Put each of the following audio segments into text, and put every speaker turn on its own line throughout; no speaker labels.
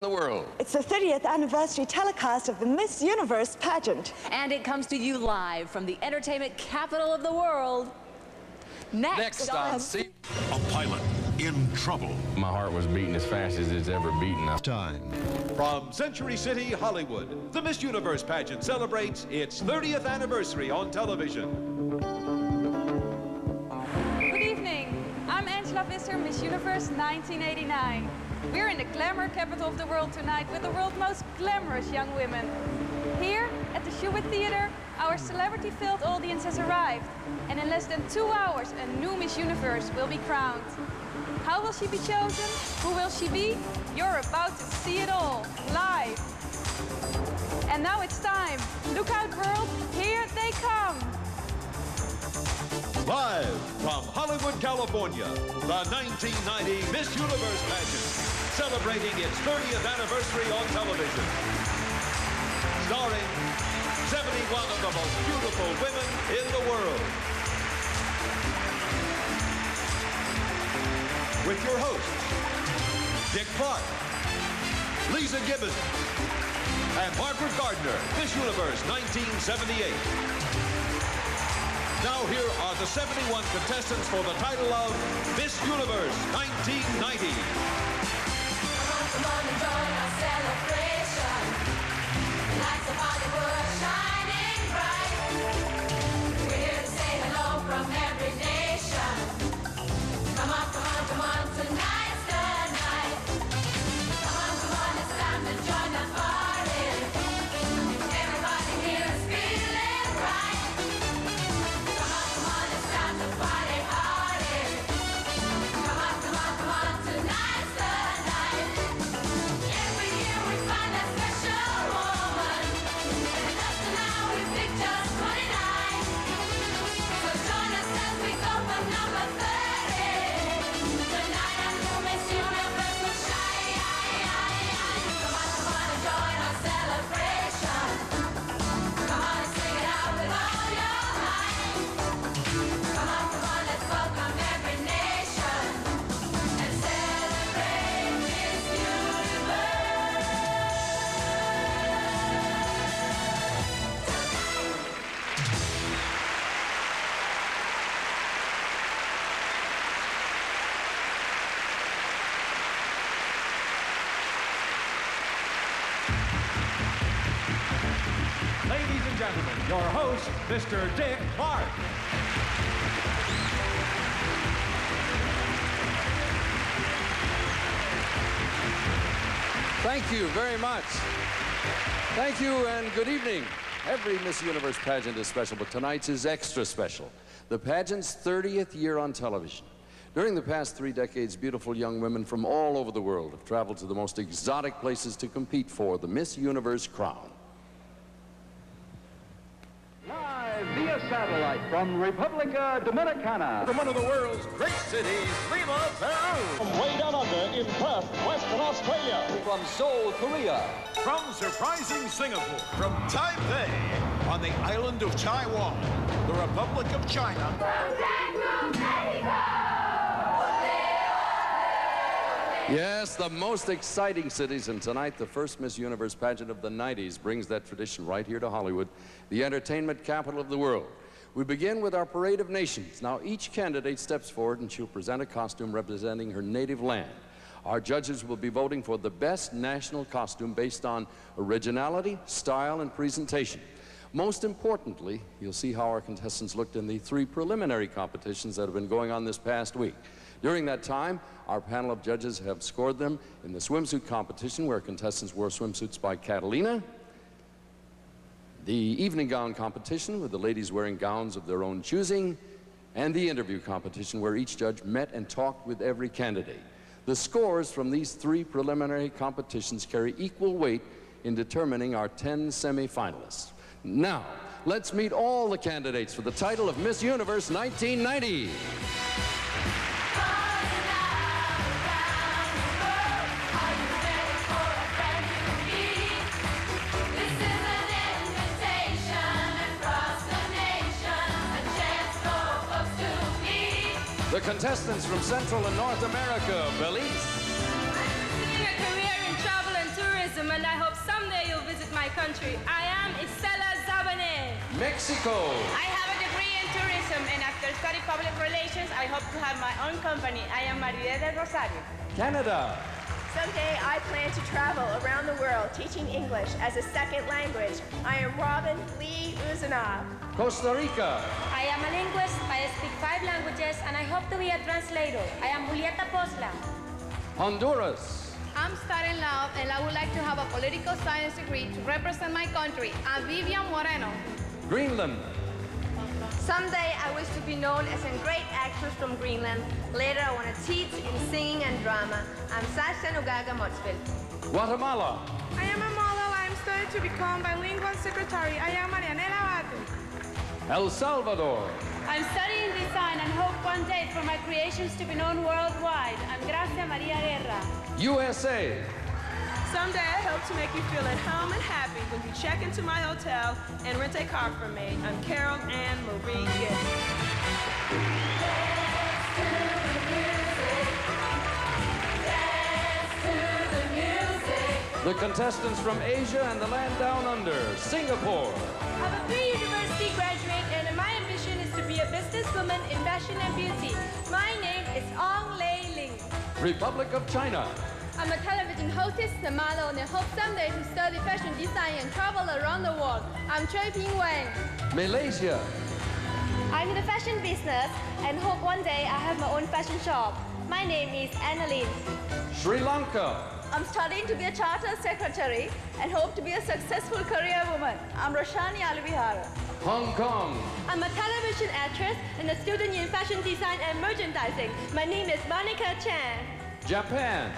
the world.
It's the 30th anniversary telecast of the Miss Universe pageant.
And it comes to you live from the entertainment capital of the world. Next
on C.
A pilot in trouble.
My heart was beating as fast as it's ever beaten.
Time.
From Century City, Hollywood, the Miss Universe pageant celebrates its 30th anniversary on television.
Good evening. I'm Angela Visser, Miss Universe 1989. We're in the glamour capital of the world tonight with the world's most glamorous young women. Here at the Shubert Theatre, our celebrity-filled audience has arrived. And in less than 2 hours, a new Miss Universe will be crowned. How will she be chosen? Who will she be? You're about to see it all, live. And now it's time. Look out, world, here they come.
Live from Hollywood, California, the 1990 Miss Universe pageant, celebrating its 30th anniversary on television. Starring 71 of the most beautiful women in the world. With your hosts, Dick Clark, Lisa Gibbons, and Margaret Gardner, Miss Universe 1978. Now here are the 71 contestants for the title of Miss Universe 1990.
Come on and join our celebration. The lights of Hollywood shining bright. We're here to say hello from every nation. Come on, tonight's the night. Come on, it's time to join the party. Everybody here is feeling right. Come on, it's time to party hardy. Come on, tonight's the night. Every year we find a special woman. And just now we pick just 29. So join us as we go from number 30. Tonight our new Miss Universe will shine. Come on and join our celebration. Come on and sing it out with all your might. Come on, let's welcome every nation and celebrate Miss Universe.
Ladies and gentlemen, your host, Mr. Dick Clark.
Thank you very much. Thank you and good evening. Every Miss Universe pageant is special, but tonight's is extra special. The pageant's 30th year on television. During the past 3 decades, beautiful young women from all over the world have traveled to the most exotic places to compete for the Miss Universe crown.
Live via satellite from Republica Dominicana.
From one of the world's great cities, Lima, Peru.
From way down under in Perth, Western Australia. From Seoul, Korea.
From surprising Singapore. From Taipei on the island of Taiwan, the Republic of China.
Yes, the most exciting cities, and tonight the first Miss Universe pageant of the 90s brings that tradition right here to Hollywood, the entertainment capital of the world. We begin with our parade of nations. Now each candidate steps forward and she'll present a costume representing her native land. Our judges will be voting for the best national costume based on originality, style, and presentation. Most importantly, you'll see how our contestants looked in the 3 preliminary competitions that have been going on this past week. During that time, our panel of judges have scored them in the swimsuit competition, where contestants wore swimsuits by Catalina, the evening gown competition, with the ladies wearing gowns of their own choosing, and the interview competition, where each judge met and talked with every candidate. The scores from these 3 preliminary competitions carry equal weight in determining our 10 semi-finalists. Now, let's meet all the candidates for the title of Miss Universe 1990. The contestants from Central and North America, Belize.
Pursuing a career in travel and country. I am Isela Zabane.
Mexico.
I have a degree in tourism, and after studying public relations, I hope to have my own company. I am María del Rosario.
Canada.
Someday I plan to travel around the world teaching English as a second language. I am Robin Lee Uzanov.
Costa Rica.
I am a linguist, I speak 5 languages, and I hope to be a translator. I am Julieta Posla.
Honduras.
I'm studying law, and I would like to have a political science degree to represent my country. I'm Vivian Moreno.
Greenland.
Someday I wish to be known as a great actress from Greenland. Later I want to teach in singing and drama. I'm Sasha Nugaga Motsville.
Guatemala.
I am a model. I'm studying to become bilingual secretary. I am Marianela Abate.
El Salvador.
I'm studying design and hope one day for my creations to be known worldwide. I'm Gracia Maria Guerra.
USA.
Someday I hope to make you feel at home and happy when you check into my hotel and rent a car from me. I'm Carol Ann Marie Gibb.
The contestants from Asia and the land down under, Singapore.
I'm a pre-university graduate, and my ambition is to be a businesswoman in fashion and beauty. My name is Ong Lei Ling.
Republic of China.
I'm a television hostess, a model, and I hope someday to study fashion design and travel around the world. I'm Choi Ping Wang.
Malaysia.
I'm in the fashion business and hope one day I have my own fashion shop. My name is Annalyn.
Sri Lanka.
I'm studying to be a chartered secretary and hope to be a successful career woman. I'm Roshani Alivihara.
Hong Kong.
I'm a television actress and a student in fashion design and merchandising. My name is Monica Chan.
Japan.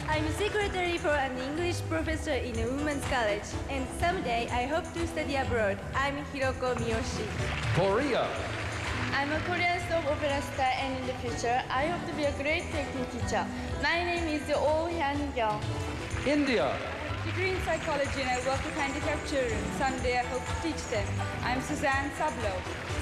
I'm a secretary for an English professor in a women's college, and someday I hope to study abroad. I'm Hiroko Miyoshi.
Korea.
I'm a Korean soap opera star, and in the future, I hope to be a great technique teacher. My name is Oh Hyun-kyung.
India.
Degree in psychology, and I work with handicapped children. Someday I hope to teach them. I'm Suzanne Sablo.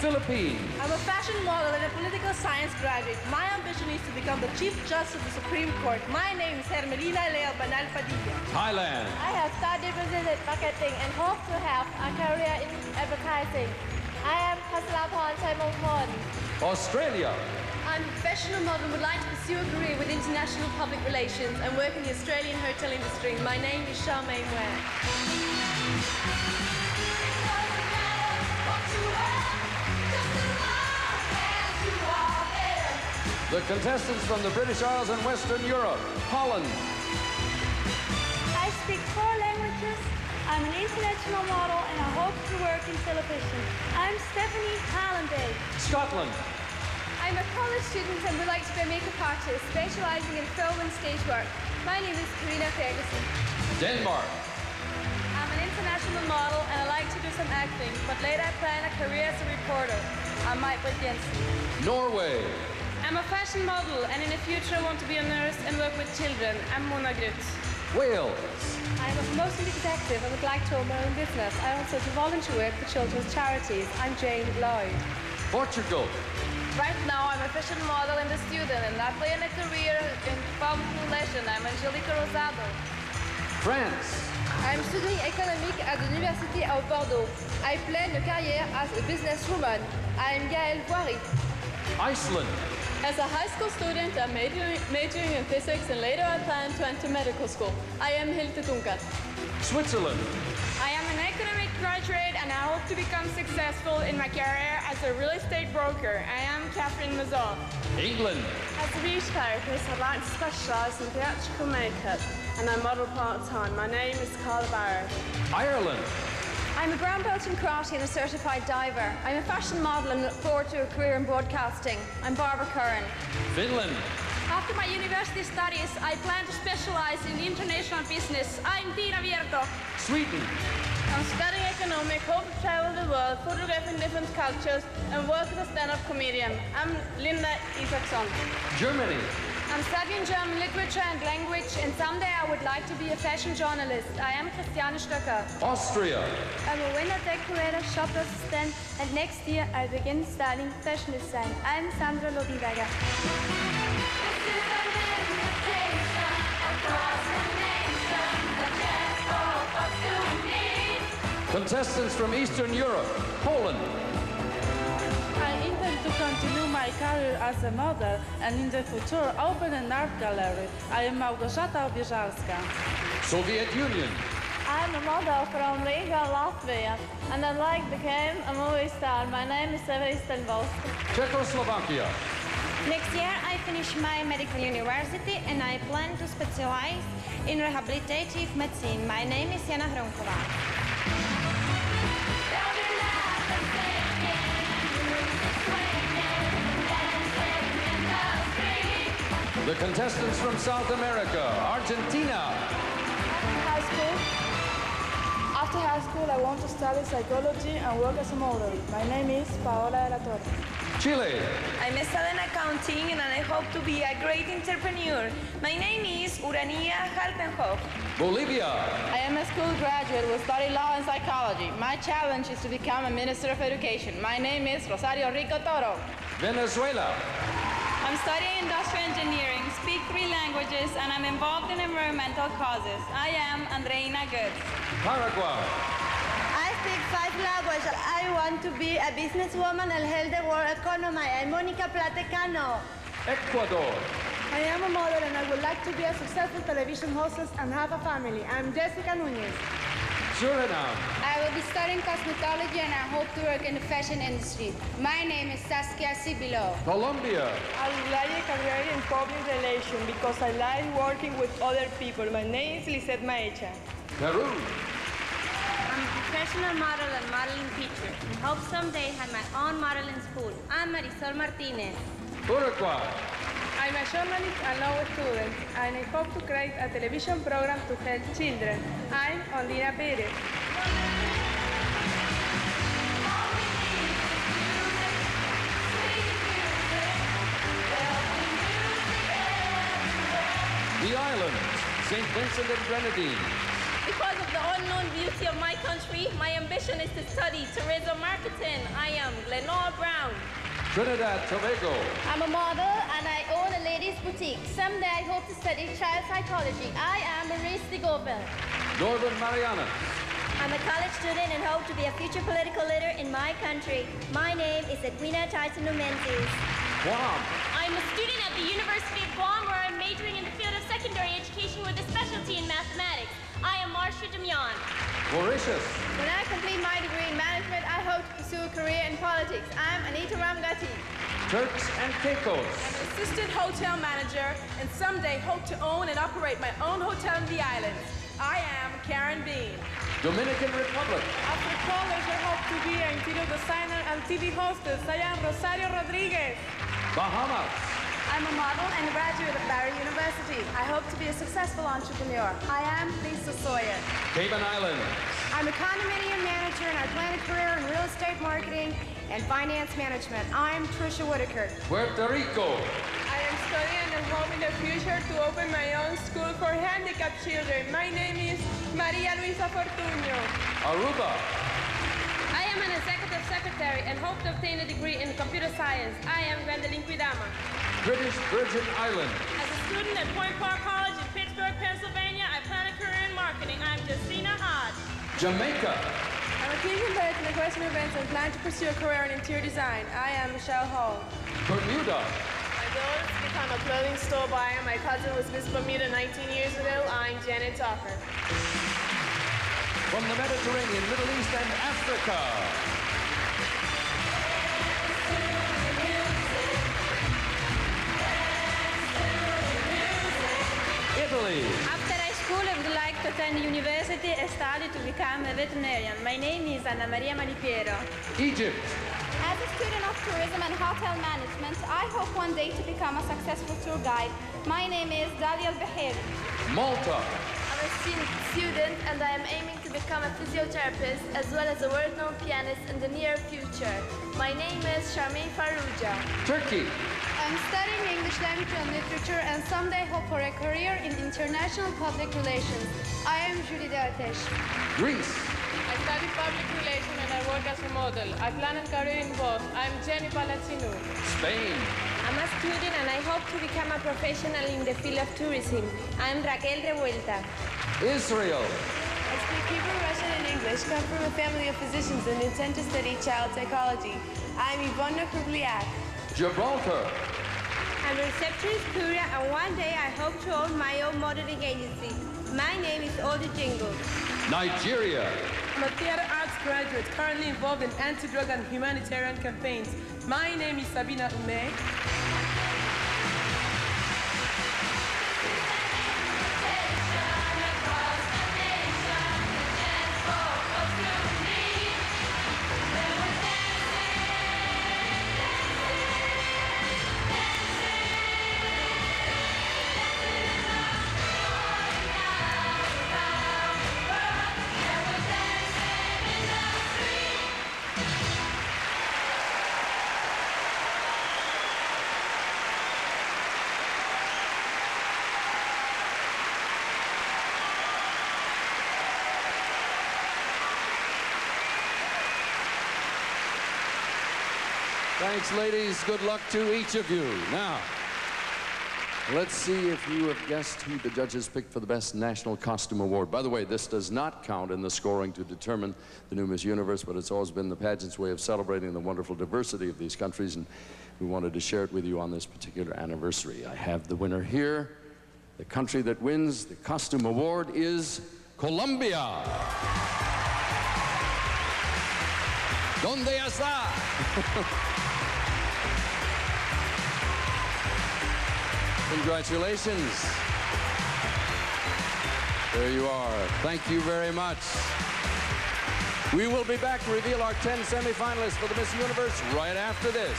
Philippines.
I'm a fashion model and a political science graduate. My ambition is to become the Chief Justice of the Supreme Court. My name is Hermelina Lea Banal Padilla.
Thailand.
I have studied business marketing and hope to have a career in advertising. I am Paslapon Taimongpon.
Australia.
I'm a professional model and would like to pursue a career with international public relations and work in the Australian hotel industry. My name is Charmaine Ware.
The contestants from the British Isles and Western Europe, Holland.
I speak 4 languages. I'm an international model and I hope to work in television. I'm Stephanie Hallenday.
Scotland.
I'm a college student and would like to be a makeup artist, specializing in film and stage work. My name is Karina Ferguson.
Denmark.
I'm an international model and I like to do some acting, but later I plan a career as a reporter. I'm Maj-Britt Jensen.
Norway.
I'm a fashion model, and in the future I want to be a nurse and work with children. I'm Mona Grudt.
Wales.
I'm a promotion executive and would like to own my own business. I also do volunteer work for children's charities. I'm Jane Lloyd.
Portugal.
Right now I'm a fashion model and a student, and I plan a career in public relations. I'm Angelica Rosado.
France.
I'm studying economics at the University of Bordeaux. I plan a career as a businesswoman. I'm Gaëlle Voiry.
Iceland.
As a high school student, I'm majoring in physics and later I plan to enter medical school. I am Hilde Tunkat.
Switzerland.
I am an economic graduate and I hope to become successful in my career as a real estate broker. I am Catherine Mazar.
England.
As a beauty therapist, I'd like to specialise in theatrical makeup and I model part-time. My name is Carla Barrow.
Ireland.
I'm a brown belt in karate and a certified diver. I'm a fashion model and look forward to a career in broadcasting. I'm Barbara Curran.
Finland.
After my university studies, I plan to specialize in international business. I'm Tina Vierto.
Sweden.
I'm studying economics, hope to travel the world, photographing different cultures, and work as a stand-up comedian. I'm Linda Isaksson.
Germany.
I'm studying German literature and language, and someday I would like to be a fashion journalist. I am Christiane Stöcker.
Austria.
I'm a window decorator, shop assistant, and next year I begin studying fashion design. I'm Sandra Lobiberger.
Contestants from Eastern Europe, Poland.
I intend to continue my career as a model and in the future open an art gallery. I am Małgorzata Obieżalska.
Soviet Union.
I'm a model from Riga, Latvia, and I'd like to become a movie star. My name is Eva Istanbulska.
Czechoslovakia.
Next year, I finish my medical university and I plan to specialize in rehabilitative medicine. My name is Jana Hronkova.
The contestants from South America, Argentina.
After high school, I want to study psychology and work as a model. My name is Paola de la Torre.
Chile.
I'm studying accounting and I hope to be a great entrepreneur. My name is Urania Halpenhoff.
Bolivia.
I am a school graduate who study law and psychology. My challenge is to become a minister of education. My name is Rosario Rico Toro.
Venezuela.
I'm studying industrial engineering, speak 3 languages, and I'm involved in environmental causes. I am Andreina Goods.
Paraguay.
I speak 5 languages. I want to be a businesswoman and help the world economy. I'm Monica Platecano.
Ecuador.
I am a model and I would like to be a successful television hostess and have a family. I'm Jessica Núñez.
Suriname.
I will be studying cosmetology and I hope to work in the fashion industry. My name is Saskia Sibilo.
Colombia.
I would like a career in public relations because I like working with other people. My name is Lisette Maecha.
Peru.
I'm a professional model and modeling teacher and hope someday have my own modeling school. I'm Marisol Martinez.
Uruguay.
I'm a journalist and law student, and I hope to create a television program to help children. I'm Ondina Perez.
The islands, St. Vincent and Grenadines.
Because of the unknown beauty of my country, my ambition is to study tourism marketing. I am Glenore Brown.
Trinidad, Tobago.
I'm a model and I own a ladies' boutique. Someday I hope to study child psychology. I am Maurice de Gaulle.
Northern Marianas.
I'm a college student and hope to be a future political leader in my country. My name is Edwina Tyson-Numensis.
Guam.
I'm a student at the University of Guam where I'm majoring in the field of secondary education with a specialty in mathematics. I am Marcia Demian.
Mauritius.
When I complete my degree in management, I hope to pursue a career in politics. I'm Anita Ramgati.
Turks and Caicos.
I'm assistant hotel manager and someday hope to own and operate my own hotel in the islands. I am Karen Bean.
Dominican Republic.
After college, I hope to be an interior designer and TV hostess. I am Rosario Rodriguez.
Bahamas.
I'm a model and a graduate of Barry University. I hope to be a successful entrepreneur. I am Lisa Sawyer.
Cayman Islands.
I'm a condominium manager and I plan a career in real estate marketing and finance management. I'm Trisha Whitaker.
Puerto Rico.
I am studying and hope in the future to open my own school for handicapped children. My name is Maria Luisa Fortuño.
Aruba.
I am an executive secretary and hope to obtain a degree in computer science. I am Gwendolyn Quidama.
British Virgin Islands.
As a student at Point Park College in Pittsburgh, Pennsylvania, I plan a career in marketing. I'm Justina Hodge.
Jamaica.
I'm a keen competitor in equestrian events and plan to pursue a career in interior design. I am Michelle Hall.
Bermuda.
My goal is to become a clothing store buyer. My cousin was Miss Bermuda 19 years ago. I'm Janet Tucker.
From the Mediterranean, Middle East, and Africa. Italy.
After high school, I would like to attend university and study to become a veterinarian. My name is Anna Maria Malipiero.
Egypt.
As a student of tourism and hotel management, I hope one day to become a successful tour guide. My name is Dalia Al-Baheri.
Malta.
I'm a student and I am aiming to become a physiotherapist as well as a world-known pianist in the near future. My name is Charmaine Farrugia.
Turkey.
I'm studying English language and literature and someday hope for a career in international public relations. I am Julie Atesh.
Greece.
I study public relations and I work as a model. I plan a career in both. I'm Jenny Palacinou.
Spain.
I'm a student and I hope to become a professional in the field of tourism. I'm Raquel Revuelta.
Israel.
I speak Hebrew, Russian, and English. Come from a family of physicians and intend to study child psychology. I'm Ivona Krubliak.
Gibraltar.
I'm a receptionist, courier, and one day I hope to own my own modeling agency. My name is Older Jingle.
Nigeria.
I'm a theater arts graduate currently involved in anti-drug and humanitarian campaigns. My name is Sabina Ume.
Thanks, ladies. Good luck to each of you. Now, let's see if you have guessed who the judges picked for the Best National Costume Award. By the way, this does not count in the scoring to determine the new Miss Universe, but it's always been the pageant's way of celebrating the wonderful diversity of these countries, and we wanted to share it with you on this particular anniversary. I have the winner here. The country that wins the Costume Award is Colombia. ¿Dónde está? Congratulations. There you are. Thank you very much. We will be back to reveal our 10 semifinalists for the Miss Universe right after this.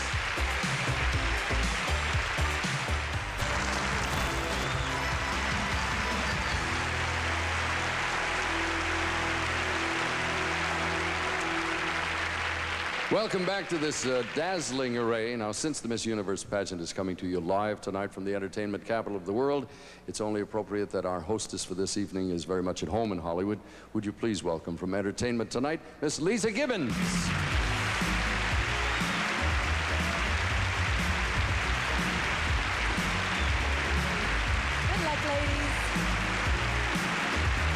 Welcome back to this dazzling array. Now, since the Miss Universe pageant is coming to you live tonight from the entertainment capital of the world, it's only appropriate that our hostess for this evening is very much at home in Hollywood. Would you please welcome from Entertainment Tonight, Miss Lisa Gibbons.
Good luck, ladies.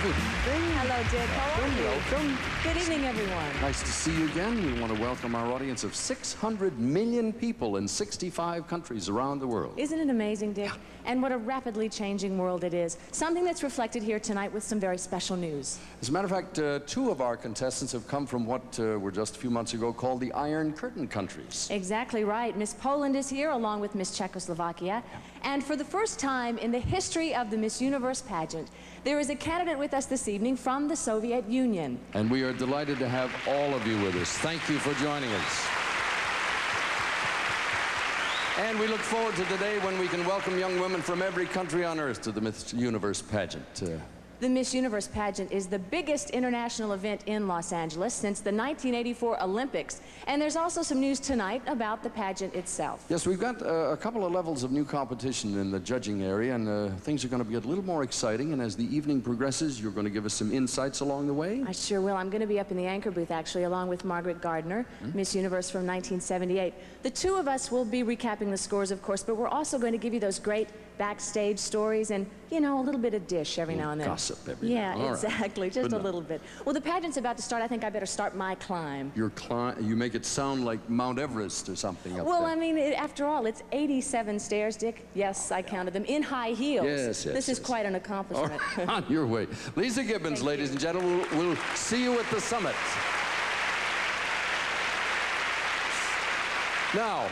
Good evening.
Hello, Dick. How are you?
Welcome.
Good evening, everyone.
Nice to see you again. We want to welcome our audience of 600 million people in 65 countries around the world.
Isn't it amazing, Dick? And what a rapidly changing world it is. Something that's reflected here tonight with some very special news.
As a matter of fact, two of our contestants have come from what were just a few months ago called the Iron Curtain countries.
Exactly right. Miss Poland is here along with Miss Czechoslovakia. And for the first time in the history of the Miss Universe pageant, there is a candidate with us this evening from the Soviet Union.
And we are delighted to have all of you with us. Thank you for joining us. And we look forward to the day when we can welcome young women from every country on earth to the Miss Universe pageant.
The Miss Universe pageant is the biggest international event in Los Angeles since the 1984 Olympics. And there's also some news tonight about the pageant itself.
Yes, we've got a couple of levels of new competition in the judging area, and things are going to be a little more exciting. And as the evening progresses, you're going to give us some insights along the way?
I sure will. I'm going to be up in the anchor booth, actually, along with Margaret Gardner, Miss Universe from 1978. The two of us will be recapping the scores, of course, but we're also going to give you those great backstage stories and, you know, a little bit of dish every now and then.
Gossip every
Yeah,
now.
exactly.
Right.
Just a little bit. Well, the pageant's about to start. I think I better start my climb.
Your climb? You make it sound like Mount Everest or something up
Well,
there.
I mean, after all, it's 87 stairs, Dick. Yes, I counted them in high heels.
Yes,
This is quite an accomplishment.
All right, on your way. Lisa Gibbons, ladies and gentlemen, we'll see you at the summit. Now,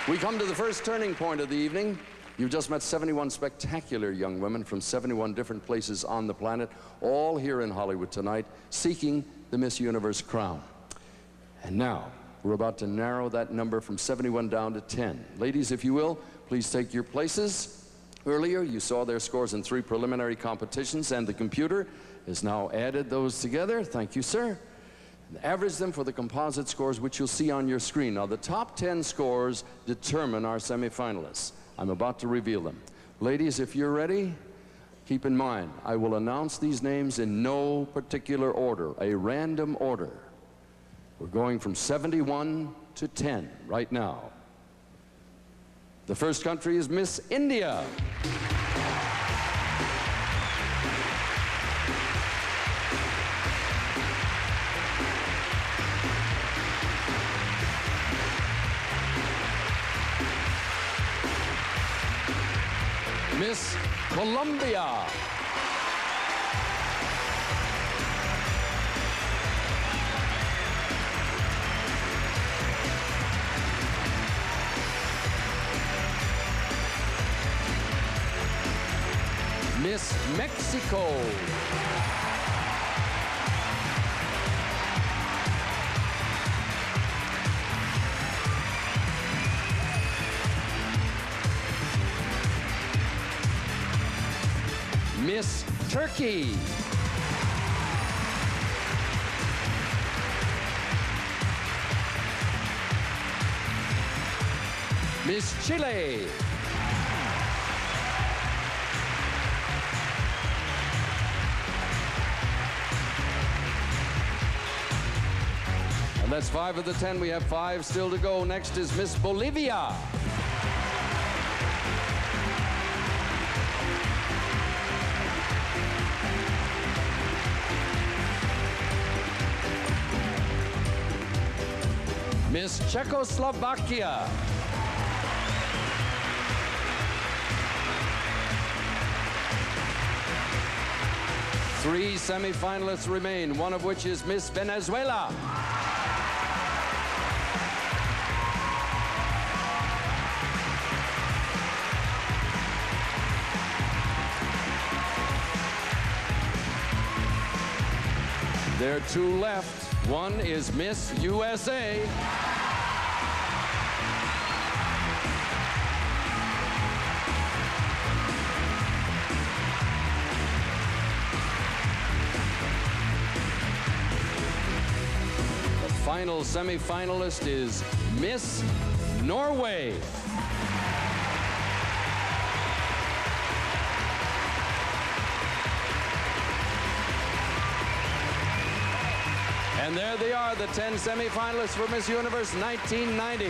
we come to the first turning point of the evening. You've just met 71 spectacular young women from 71 different places on the planet, all here in Hollywood tonight, seeking the Miss Universe crown. And now, we're about to narrow that number from 71 down to 10. Ladies, if you will, please take your places. Earlier, you saw their scores in 3 preliminary competitions, and the computer has now added those together. Thank you, sir. And average them for the composite scores, which you'll see on your screen. Now, the top 10 scores determine our semifinalists. I'm about to reveal them. Ladies, if you're ready, keep in mind, I will announce these names in no particular order, a random order. We're going from 71 to 10 right now. The first country is Miss India. Miss Colombia. Miss Mexico. Miss Turkey. Miss Chile. And that's 5 of the 10. We have 5 still to go. Next is Miss Bolivia. Miss Czechoslovakia. Three semifinalists remain, one of which is Miss Venezuela. There are 2 left. One is Miss USA. The final semifinalist is Miss Norway. And there they are, the 10 semifinalists for Miss Universe 1990.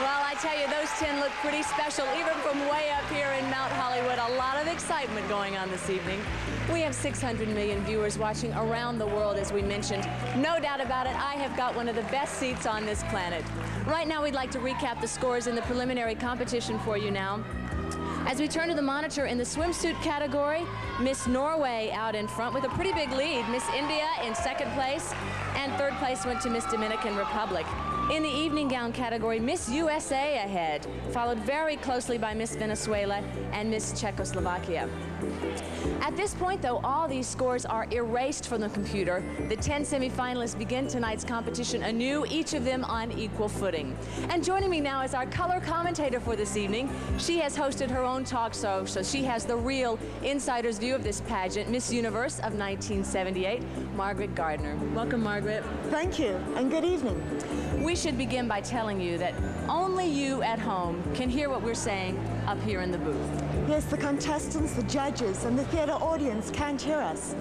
Well, I tell you, those 10 look pretty special, even from way up here in Mount Hollywood. A lot of excitement going on this evening. We have 600 million viewers watching around the world, as we mentioned. No doubt about it, I have got one of the best seats on this planet. Right now, we'd like to recap the scores in the preliminary competition for you now. As we turn to the monitor in the swimsuit category, Miss Norway out in front with a pretty big lead. Miss India in second place, and third place went to Miss Dominican Republic. In the evening gown category, Miss USA ahead, followed very closely by Miss Venezuela and Miss Czechoslovakia. At this point, though, all these scores are erased from the computer. The 10 semifinalists begin tonight's competition anew, each of them on equal footing. And joining me now is our color commentator for this evening. She has hosted her own talk show, so she has the real insider's view of this pageant, Miss Universe of 1978, Margaret Gardner. Welcome, Margaret.
Thank you, and good evening.
We should begin by telling you that only you at home can hear what we're saying up here in the booth.
Yes, the contestants, the judges, and the theater audience can't hear us.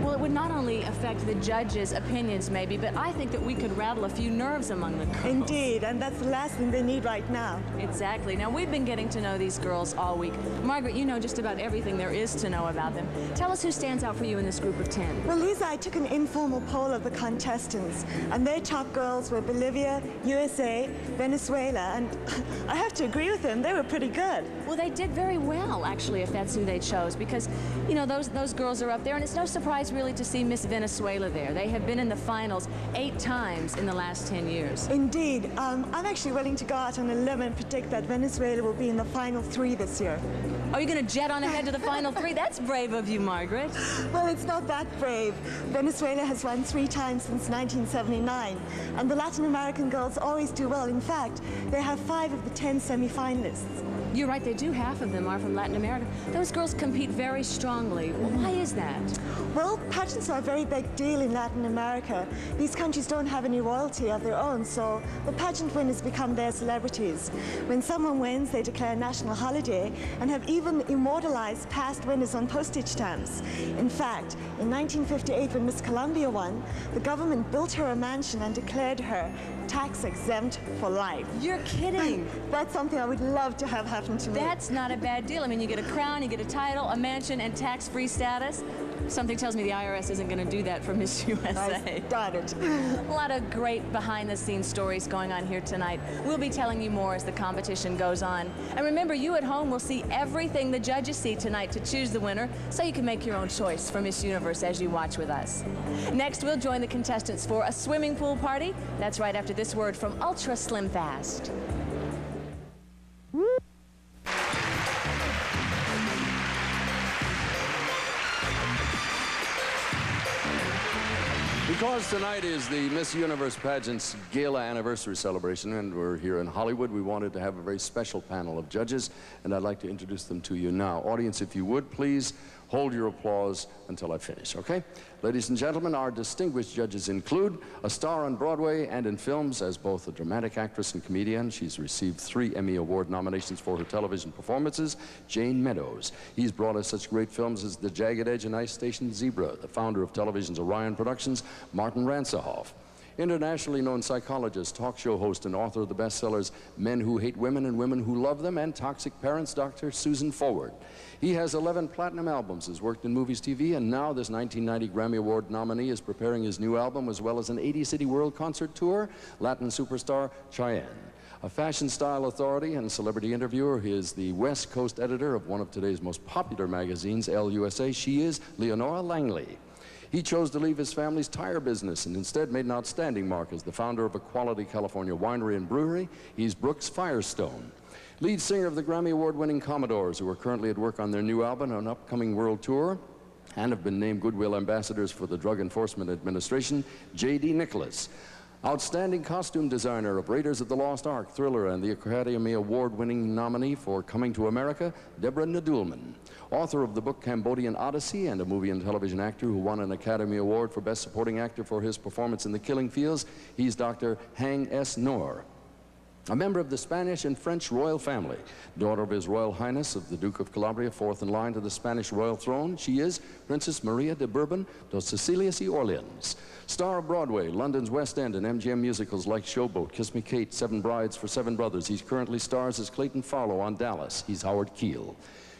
Well, it would not only affect the judges' opinions, maybe, but I think that we could rattle a few nerves among the girls.
Indeed, and that's the last thing they need right now.
Exactly. Now, we've been getting to know these girls all week. Margaret, you know just about everything there is to know about them. Tell us who stands out for you in this group of 10.
Well, Lisa, I took an informal poll of the contestants, and their top girls were Bolivia, USA, Venezuela, and I have to agree with them, they were pretty good.
Well, they did very well, actually, if that's who they chose, because, you know, those girls are up there, and it's no surprise, really, to see Miss Venezuela there. They have been in the finals 8 times in the last 10 years.
Indeed. I'm actually willing to go out on a limb and predict that Venezuela will be in the final 3 this year.
Are you going to jet on ahead to the final 3? That's brave of you, Margaret.
Well, it's not that brave. Venezuela has won 3 times since 1979, and the Latin American girls always do well. In fact, they have 5 of the 10 semi-finalists.
You're right, they do. Half of them are from Latin America. Those girls compete very strongly. Why is that?
Well, pageants are a very big deal in Latin America. These countries don't have any royalty of their own, so the pageant winners become their celebrities. When someone wins, they declare a national holiday and have even immortalized past winners on postage stamps. In fact, in 1958, when Miss Colombia won, the government built her a mansion and declared her tax exempt for life.
You're kidding.
That's something I would love to have happen to me.
That's not a bad deal. I mean, you get a crown, you get a title, a mansion, and tax-free status. Something tells me the IRS isn't going to do that for Miss USA.
Got it.
A lot of great behind-the-scenes stories going on here tonight. We'll be telling you more as the competition goes on. And remember, you at home will see everything the judges see tonight to choose the winner, so you can make your own choice for Miss Universe as you watch with us. Next, we'll join the contestants for a swimming pool party. That's right after this word from Ultra Slim Fast.
Because tonight is the Miss Universe pageant's gala anniversary celebration, and we're here in Hollywood, we wanted to have a very special panel of judges, and I'd like to introduce them to you now. Audience, if you would, please hold your applause until I finish, okay? Ladies and gentlemen, our distinguished judges include a star on Broadway and in films as both a dramatic actress and comedian. She's received 3 Emmy Award nominations for her television performances, Jane Meadows. He's brought us such great films as The Jagged Edge and Ice Station Zebra. The founder of television's Orion Productions, Martin Ransahoff. Internationally known psychologist, talk show host, and author of the bestsellers Men Who Hate Women and Women Who Love Them and Toxic Parents, Dr. Susan Forward. He has 11 platinum albums, has worked in movies, TV, and now this 1990 Grammy Award nominee is preparing his new album as well as an 80-city world concert tour, Latin superstar Cheyenne. A fashion style authority and celebrity interviewer, he is the West Coast editor of one of today's most popular magazines, Elle USA. She is Leonora Langley. He chose to leave his family's tire business and instead made an outstanding mark as the founder of a quality California winery and brewery. He's Brooks Firestone. Lead singer of the Grammy Award-winning Commodores, who are currently at work on their new album and an upcoming world tour and have been named Goodwill Ambassadors for the Drug Enforcement Administration, J.D. Nicholas. Outstanding costume designer of Raiders of the Lost Ark, Thriller, and the Academy Award-winning nominee for Coming to America, Deborah Nadulman. Author of the book Cambodian Odyssey and a movie and television actor who won an Academy Award for Best Supporting Actor for his performance in The Killing Fields, he's Dr. Hang S. Noor. A member of the Spanish and French royal family, daughter of His Royal Highness of the Duke of Calabria, 4th in line to the Spanish royal throne, she is Princess Maria de Bourbon dos Sicilias y Orleans. Star of Broadway, London's West End, and MGM musicals like Showboat, Kiss Me Kate, 7 Brides for 7 Brothers. He currently stars as Clayton Farlow on Dallas. He's Howard Keel.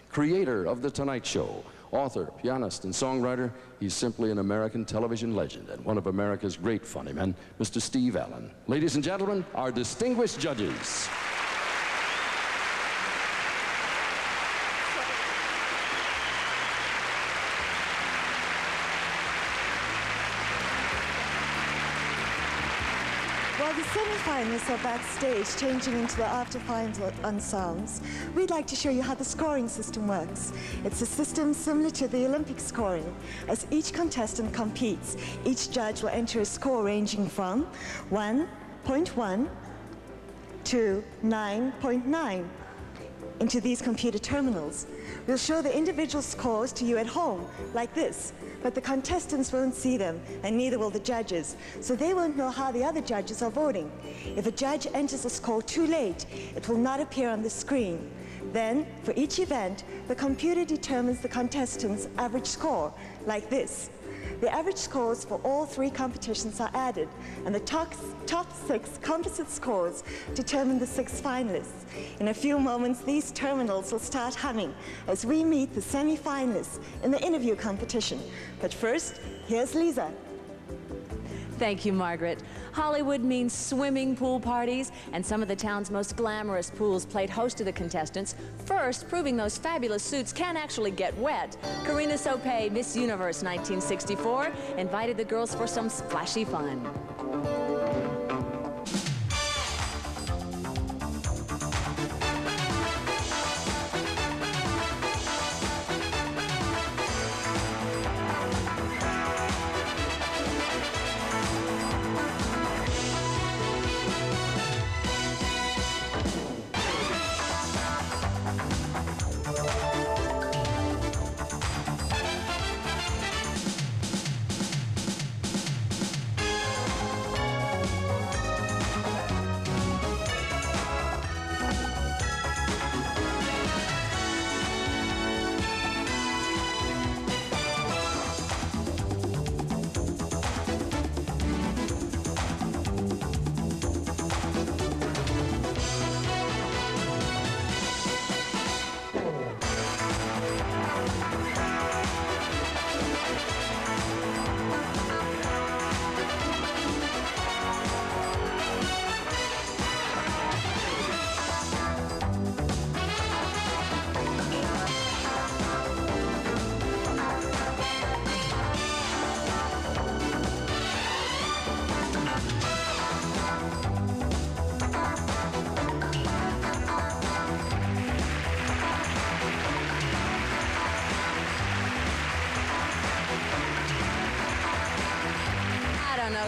Creator of The Tonight Show, author, pianist, and songwriter, he's simply an American television legend and one of America's great funny men, Mr. Steve Allen. Ladies and gentlemen, our distinguished judges.
While the semi-finalists are backstage changing into the after-final ensembles, we'd like to show you how the scoring system works. It's a system similar to the Olympic scoring. As each contestant competes, each judge will enter a score ranging from 1.1 to 9.9 into these computer terminals. We'll show the individual scores to you at home, like this, but the contestants won't see them, and neither will the judges, so they won't know how the other judges are voting. If a judge enters a score too late, it will not appear on the screen. Then, for each event, the computer determines the contestant's average score, like this. The average scores for all 3 competitions are added, and the top 6 composite scores determine the 6 finalists. In a few moments, these terminals will start humming as we meet the semi-finalists in the interview competition. But first, here's Lisa.
Thank you, Margaret. Hollywood means swimming pool parties, and some of the town's most glamorous pools played host to the contestants. First, proving those fabulous suits can actually get wet, Karina Sopé, Miss Universe 1964, invited the girls for some splashy fun.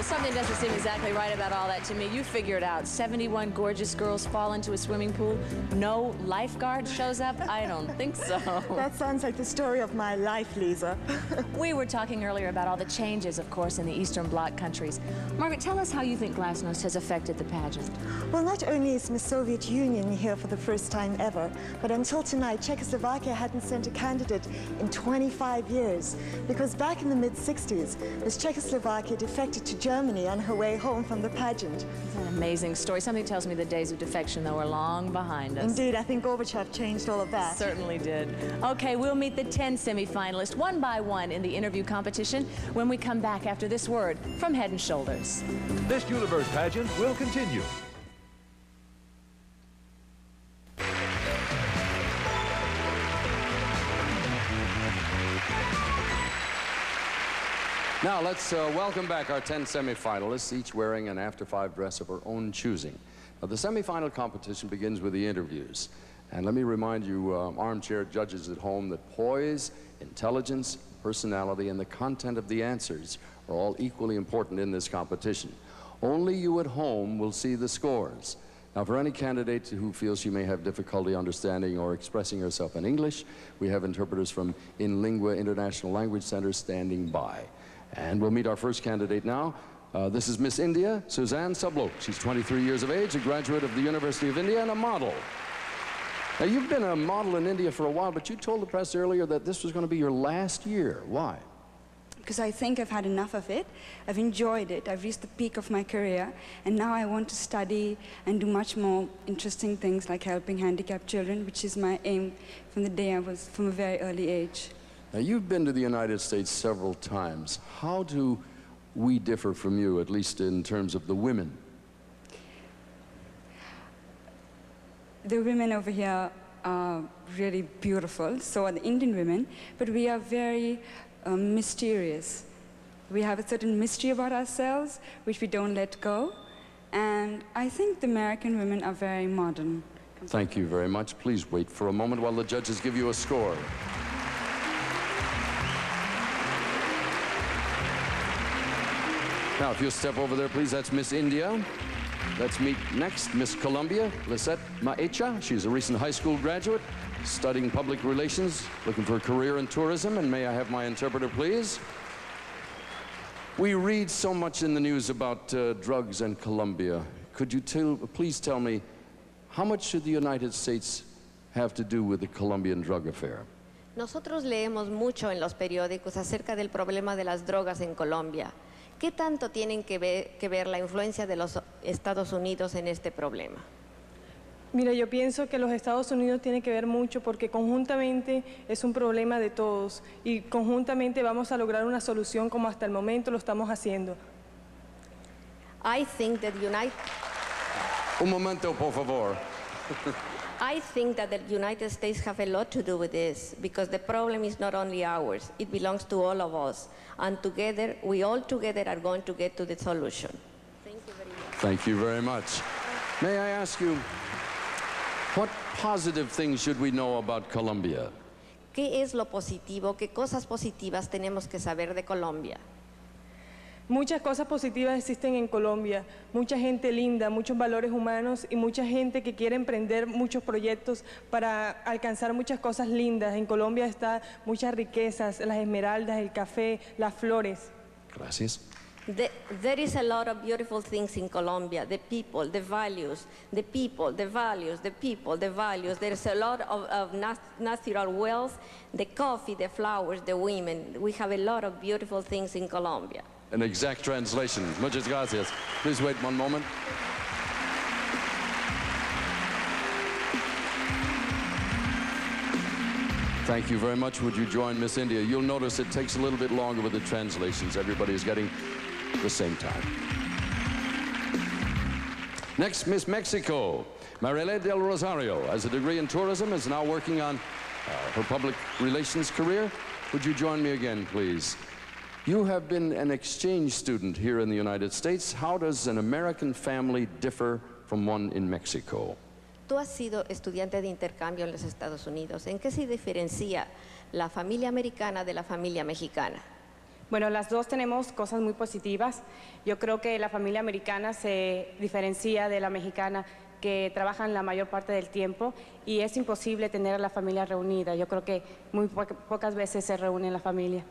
something doesn't seem exactly right about all that to me. You figure it out. 71 gorgeous girls fall into a swimming pool. No lifeguard shows up? I don't think so.
That sounds like the story of my life, Lisa.
We were talking earlier about all the changes, of course, in the Eastern Bloc countries. Margaret, tell us how you think Glasnost has affected the pageant.
Well, not only is the Soviet Union here for the first time ever, but until tonight, Czechoslovakia hadn't sent a candidate in 25 years. Because back in the mid-60s, Miss Czechoslovakia defected to Germany on her way home from the pageant.
It's an amazing story. Something tells me the days of defection, though, are long behind us.
Indeed, I think Gorbachev changed all of that.
Certainly did. Okay, we'll meet the 10 semifinalists one by one in the interview competition when we come back after this word from Head and Shoulders.
Miss Universe pageant will continue.
Now let's welcome back our 10 semifinalists, each wearing an after-5 dress of her own choosing. Now, the semifinal competition begins with the interviews. And let me remind you, armchair judges at home, that poise, intelligence, personality, and the content of the answers are all equally important in this competition. Only you at home will see the scores. Now, for any candidate who feels she may have difficulty understanding or expressing herself in English, we have interpreters from In Lingua International Language Center standing by. And we'll meet our first candidate now. This is Miss India, Suzanne Sablok. She's 23 years of age, a graduate of the University of India, and a model. Now, you've been a model in India for a while, but you told the press earlier that this was going to be your last year. Why?
Because I think I've had enough of it. I've enjoyed it. I've reached the peak of my career, and now I want to study and do much more interesting things like helping handicapped children, which is my aim from the day I was, from a very early age.
Now, you've been to the United States several times. How do we differ from you, at least in terms of the women?
The women over here are really beautiful, so are the Indian women, but we are very mysterious. We have a certain mystery about ourselves, which we don't let go, and I think the American women are very modern.
Thank you very much. Please wait for a moment while the judges give you a score. Now, if you'll step over there, please, that's Miss India. Let's meet next Miss Colombia, Lisette Maecha. She's a recent high school graduate, studying public relations, looking for a career in tourism. And may I have my interpreter, please? We read so much in the news about drugs in Colombia. Could you please tell me, how much should the United States have to do with the Colombian drug affair?
Nosotros leemos mucho en los periódicos acerca del problema de las drogas en Colombia. ¿Qué tanto tienen que ver la influencia de los Estados Unidos en este problema?
Mira, yo pienso que los Estados Unidos tienen que ver mucho porque conjuntamente es un problema de todos y conjuntamente vamos a lograr una solución como hasta el momento lo estamos haciendo.
I think that
Un momento, por favor.
I think that the United States have a lot to do with this because the problem is not only ours, it belongs to all of us. And together, we all together are going to get to the solution. Thank you very much.
Thank you very much. May I ask you, what positive things should we know about Colombia?
¿Qué es lo positivo? ¿Qué cosas positivas tenemos que saber de Colombia?
Muchas cosas positivas existen en Colombia, mucha gente linda, muchos valores humanos y mucha gente que quiere emprender muchos proyectos para alcanzar muchas cosas lindas. En Colombia está muchas riquezas, las esmeraldas, el café, las flores.
Gracias.
There is a lot of beautiful things in Colombia, the people, the values, the people, the values, the people, the values. There's a lot of natural wealth, the coffee, the flowers, the women. We have a lot of beautiful things in Colombia.
An exact translation. Muchas gracias. Please wait one moment. Thank you very much. Would you join Miss India? You'll notice it takes a little bit longer with the translations. Everybody is getting the same time. Next, Miss Mexico. Marile del Rosario has a degree in tourism, is now working on her public relations career. Would you join me again, please? You have been an exchange student here in the United States. How does an American family differ from one in Mexico?
Tú has sido estudiante de intercambio en los Estados Unidos. ¿En qué se diferencia la familia americana de la familia mexicana?
Bueno, las dos tenemos cosas muy positivas. Yo creo que la familia americana se diferencia de la mexicana, que trabajan la mayor parte del tiempo y es imposible tener a la familia reunida. Yo creo que muy pocas veces se reúne la familia.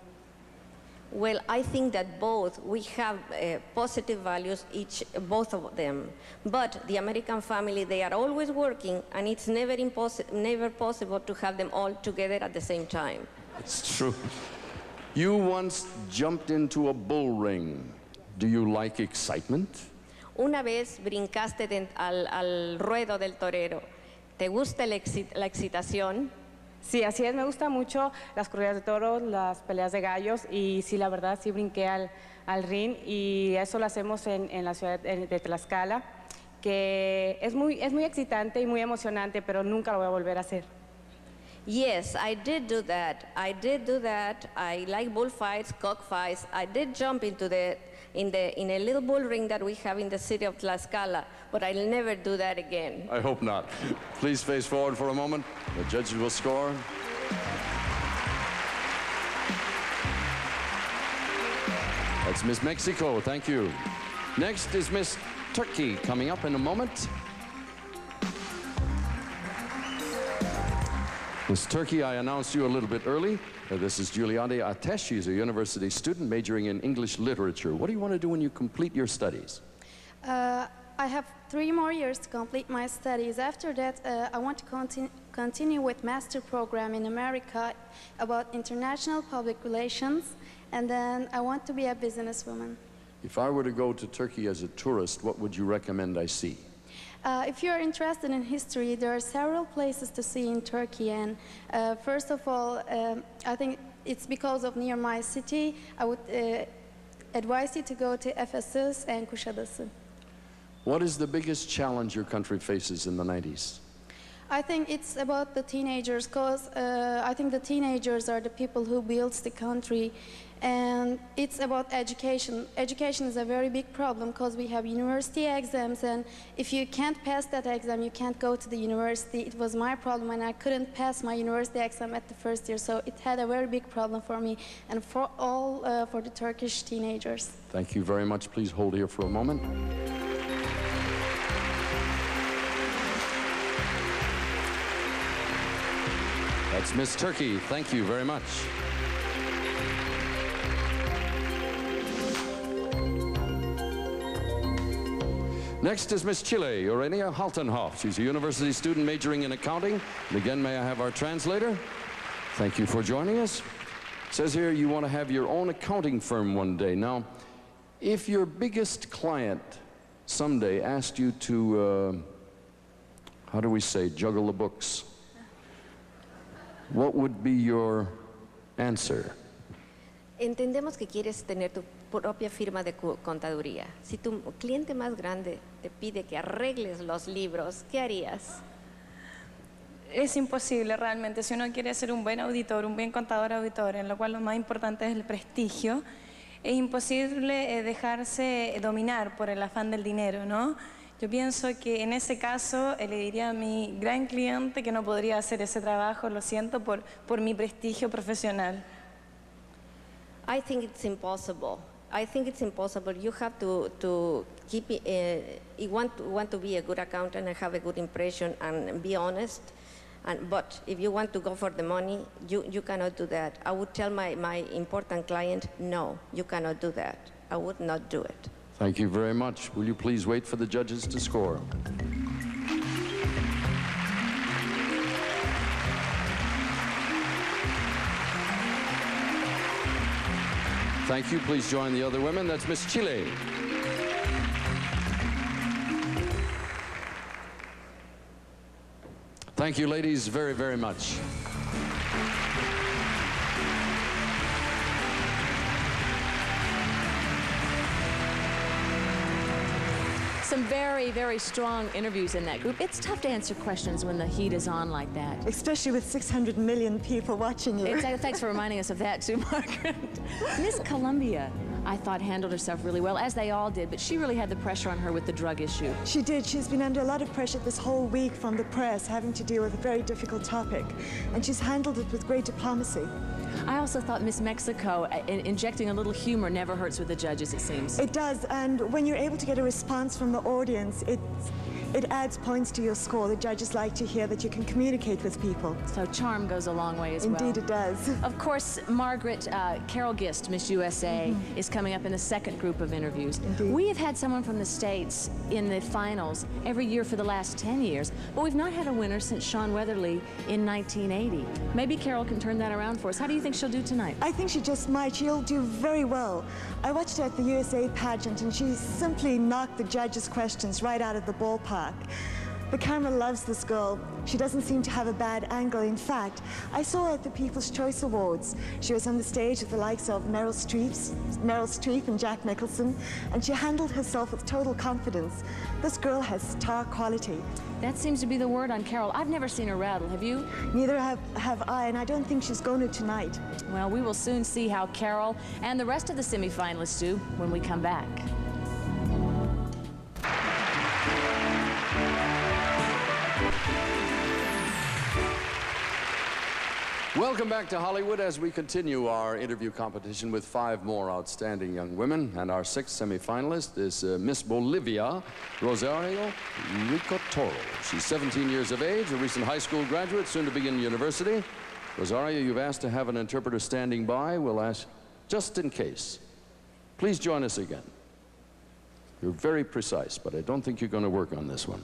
Well, I think that both, we have positive values, both of them. But the American family, they are always working, and it's never possible to have them all together at the same time.
It's true. You once jumped into a bull ring. Do you like excitement?
Una vez brincaste al ruedo del torero. ¿Te gusta la excitación?
Sí, así es, me gusta mucho las corridas de toros, las peleas de gallos y sí, la verdad, sí brinqué al ring y eso lo hacemos en la ciudad de Tlaxcala, que es muy excitante y muy emocionante, pero nunca lo voy a volver a hacer.
Yes, I did do that. I like bullfights, cockfights. I did jump into in a little bull ring that we have in the city of Tlaxcala, but I'll never do that again.
I hope not. Please face forward for a moment. The judges will score. That's Miss Mexico, thank you. Next is Miss Turkey, coming up in a moment. Miss Turkey, I announced you a little bit early. This is Giuliani Atesh. She's a university student majoring in English literature. What do you want to do when you complete your studies?
I have 3 more years to complete my studies. After that, I want to continue with master program in America about international public relations, and then I want to be a businesswoman.
If I were to go to Turkey as a tourist, what would you recommend I see?
If you're interested in history, there are several places to see in Turkey, and first of all, I think it's because of near my city. I would advise you to go to Ephesus and Kuşadası.
What is the biggest challenge your country faces in the 90s?
I think it's about the teenagers, because I think the teenagers are the people who builds the country, and it's about education. Education is a very big problem because we have university exams, and if you can't pass that exam, you can't go to the university. It was my problem, and I couldn't pass my university exam at the first year, so it had a very big problem for me and for all for the Turkish teenagers.
Thank you very much. Please hold here for a moment. That's Miss Turkey. Thank you very much. Next is Miss Chile, Urania Haltenhoff. She's a university student majoring in accounting. And again, may I have our translator? Thank you for joining us. It says here you want to have your own accounting firm one day. Now, if your biggest client someday asked you to, how do we say, juggle the books, what would be your answer?
Entendemos que quieres tener tu propia firma de contaduría. Si tu cliente más grande te pide que arregles los libros, ¿qué harías?
Es imposible realmente. Si uno quiere ser un buen auditor, un buen contador auditor, en lo cual lo más importante es el prestigio, es imposible dejarse dominar por el afán del dinero, ¿no? Yo pienso que en ese caso le diría a mi gran cliente que no podría hacer ese trabajo, lo siento, por mi prestigio profesional.
I think it's impossible. You have to keep you want to be a good accountant and have a good impression and be honest. But if you want to go for the money, you cannot do that. I would tell my important client, no, you cannot do that. I would not do it.
Thank you very much. Will you please wait for the judges to score? Thank you. Please join the other women. That's Miss Chile. Thank you, ladies, very, very much.
Some very, very strong interviews in that group. It's tough to answer questions when the heat is on like that.
Especially with 600 million people watching you.
Thanks for reminding us of that too, Margaret. Miss Columbia, I thought, handled herself really well, as they all did, but she really had the pressure on her with the drug issue.
She did. She's been under a lot of pressure this whole week from the press, having to deal with a very difficult topic, and she's handled it with great diplomacy.
I also thought Miss Mexico, injecting a little humor never hurts with the judges, it seems.
It does, and when you're able to get a response from the audience, it adds points to your score. The judges like to hear that you can communicate with people.
So charm goes a long way as well.
Indeed it does.
Of course, Margaret, Carol Gist, Miss USA, is coming up in the second group of interviews.
Indeed.
We have had someone from the States in the finals every year for the last 10 years, but we've not had a winner since Sean Weatherly in 1980. Maybe Carol can turn that around for us. How do you think she'll do tonight?
I think she just might. She'll do very well. I watched her at the USA pageant, and she simply knocked the judges' questions right out of the ballpark. The camera loves this girl. She doesn't seem to have a bad angle. In fact, I saw her at the People's Choice Awards. She was on the stage with the likes of Meryl Streep and Jack Nicholson, and she handled herself with total confidence. This girl has star quality.
That seems to be the word on Carol. I've never seen her rattle, have you?
Neither have I, and I don't think she's going to tonight.
Well, we will soon see how Carol and the rest of the semifinalists do when we come back.
Welcome back to Hollywood as we continue our interview competition with 5 more outstanding young women. And our 6th semifinalist is Miss Bolivia, Rosario Ricotoro. She's 17 years of age, a recent high school graduate, soon to begin university. Rosario, you've asked to have an interpreter standing by. We'll ask, just in case, please join us again. You're very precise, but I don't think you're going to work on this one.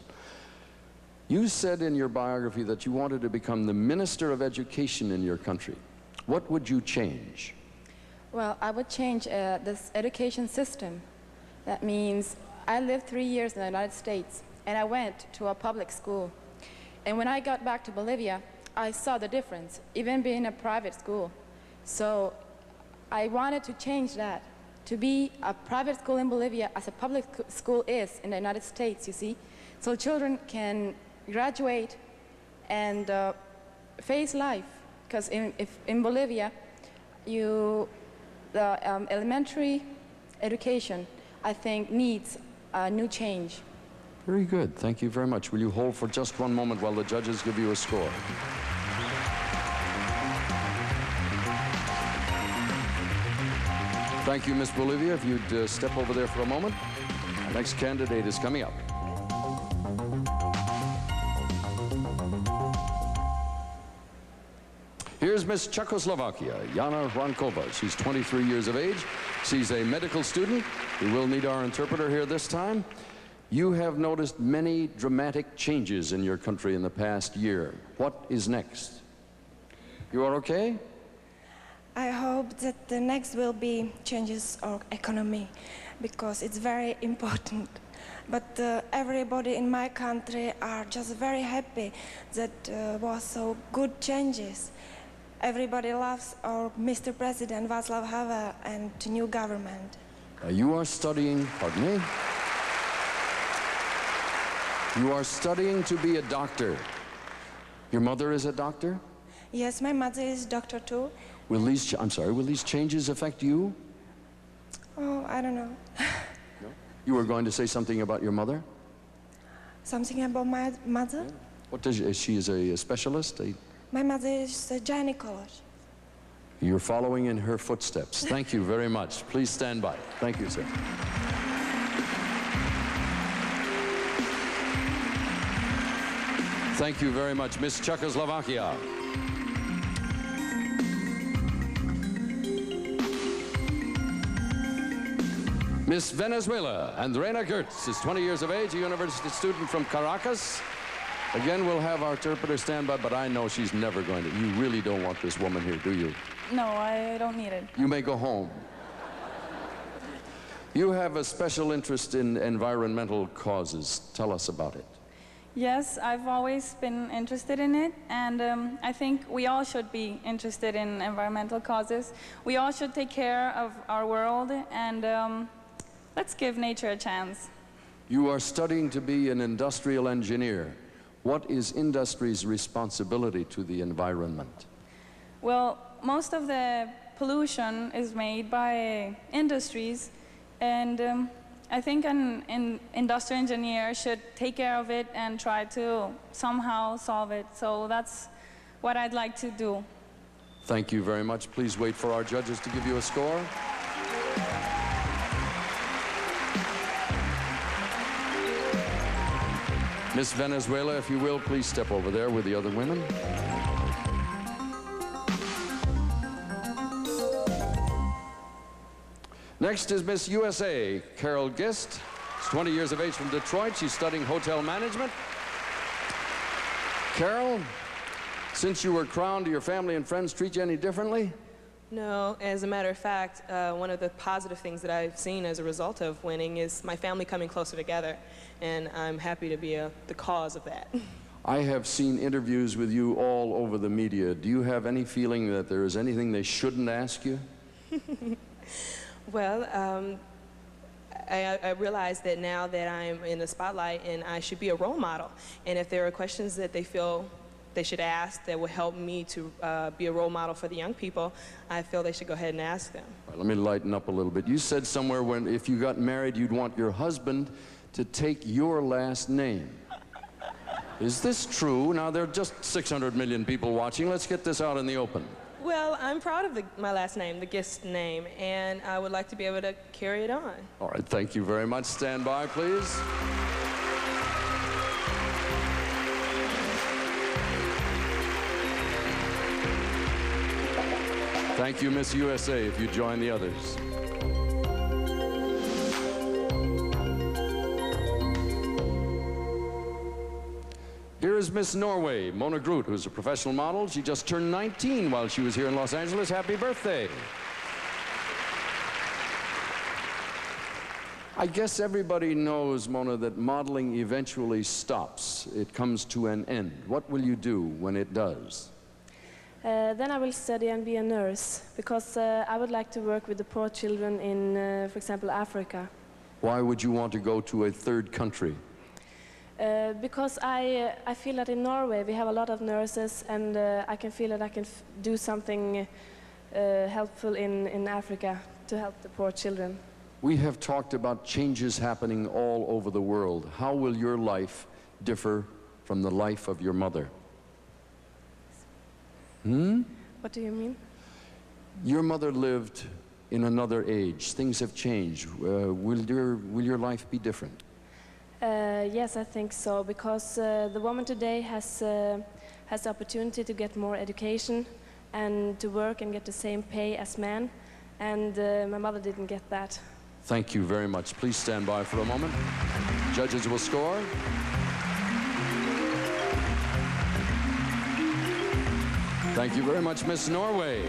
You said in your biography that you wanted to become the Minister of Education in your country. What would you change?
Well, I would change this education system. That means I lived 3 years in the United States, and I went to a public school. And when I got back to Bolivia, I saw the difference, even being a private school. So I wanted to change that, to be a private school in Bolivia as a public school is in the United States, you see. So children can graduate and face life, because in Bolivia, the elementary education, I think, needs a new change.
Very good. Thank you very much. Will you hold for just one moment while the judges give you a score? Thank you, Miss Bolivia. If you'd step over there for a moment. Our next candidate is coming up. Here's Miss Czechoslovakia, Jana Hrankova. She's 23 years of age. She's a medical student. We will need our interpreter here this time. You have noticed many dramatic changes in your country in the past year. What is next? You are okay?
I hope that the next will be changes our economy, because it's very important. But everybody in my country are just very happy that was so good changes. Everybody loves our Mr. President Václav Havel and the new government.
You are studying, pardon me? You are studying to be a doctor. Your mother is a doctor?
Yes, my mother is doctor too.
Will these changes affect you?
Oh, I don't know.
No? You were going to say something about your mother?
Something about my mother?
Yeah. What does she is a specialist?
My mother is a gynecologist.
You're following in her footsteps. Thank you very much. Please stand by. Thank you, sir. Thank you very much, Miss Czechoslovakia. Miss Venezuela, Andrena Gertz is 20 years of age, a university student from Caracas. Again, we'll have our interpreter stand by, but I know she's never going to. You really don't want this woman here, do you?
No, I don't need it.
You may go home. You have a special interest in environmental causes. Tell us about it.
Yes, I've always been interested in it, and I think we all should be interested in environmental causes. We all should take care of our world, and let's give nature a chance.
You are studying to be an industrial engineer. What is industry's responsibility to the environment?
Well, most of the pollution is made by industries, and I think an industrial engineer should take care of it and try to somehow solve it. So that's what I'd like to do.
Thank you very much. Please wait for our judges to give you a score. Miss Venezuela, if you will, please step over there with the other women. Next is Miss USA, Carol Gist. She's 20 years of age from Detroit. She's studying hotel management. Carol, since you were crowned, do your family and friends treat you any differently?
No, as a matter of fact, one of the positive things that I've seen as a result of winning is my family coming closer together, and I'm happy to be the cause of that.
I have seen interviews with you all over the media. Do you have any feeling that there is anything they shouldn't ask you?
Well, I realize that now that I'm in the spotlight and I should be a role model, and if there are questions that they feel they should ask that will help me to be a role model for the young people, I feel they should go ahead and ask them.
All right, let me lighten up a little bit. You said somewhere when if you got married, you'd want your husband to take your last name. Is this true? Now, there are just 600 million people watching. Let's get this out in the open.
Well, I'm proud of my last name, the Gist name, and I would like to be able to carry it on.
All right, thank you very much. Stand by, please. Thank you, Miss USA, if you join the others. Here is Miss Norway, Mona Grudt, who's a professional model. She just turned 19 while she was here in Los Angeles. Happy birthday. I guess everybody knows, Mona, that modeling eventually stops. It comes to an end. What will you do when it does?
Then I will study and be a nurse, because I would like to work with the poor children in, for example, Africa.
Why would you want to go to a third country?
Because I feel that in Norway we have a lot of nurses, and I can feel that I can do something helpful in Africa to help the poor children.
We have talked about changes happening all over the world. How will your life differ from the life of your mother?
What do you mean?
Your mother lived in another age. Things have changed. Will your life be different?
Yes, I think so, because the woman today has the opportunity to get more education and to work and get the same pay as men, and my mother didn't get that.
Thank you very much. Please stand by for a moment. Judges will score. Thank you very much, Miss Norway.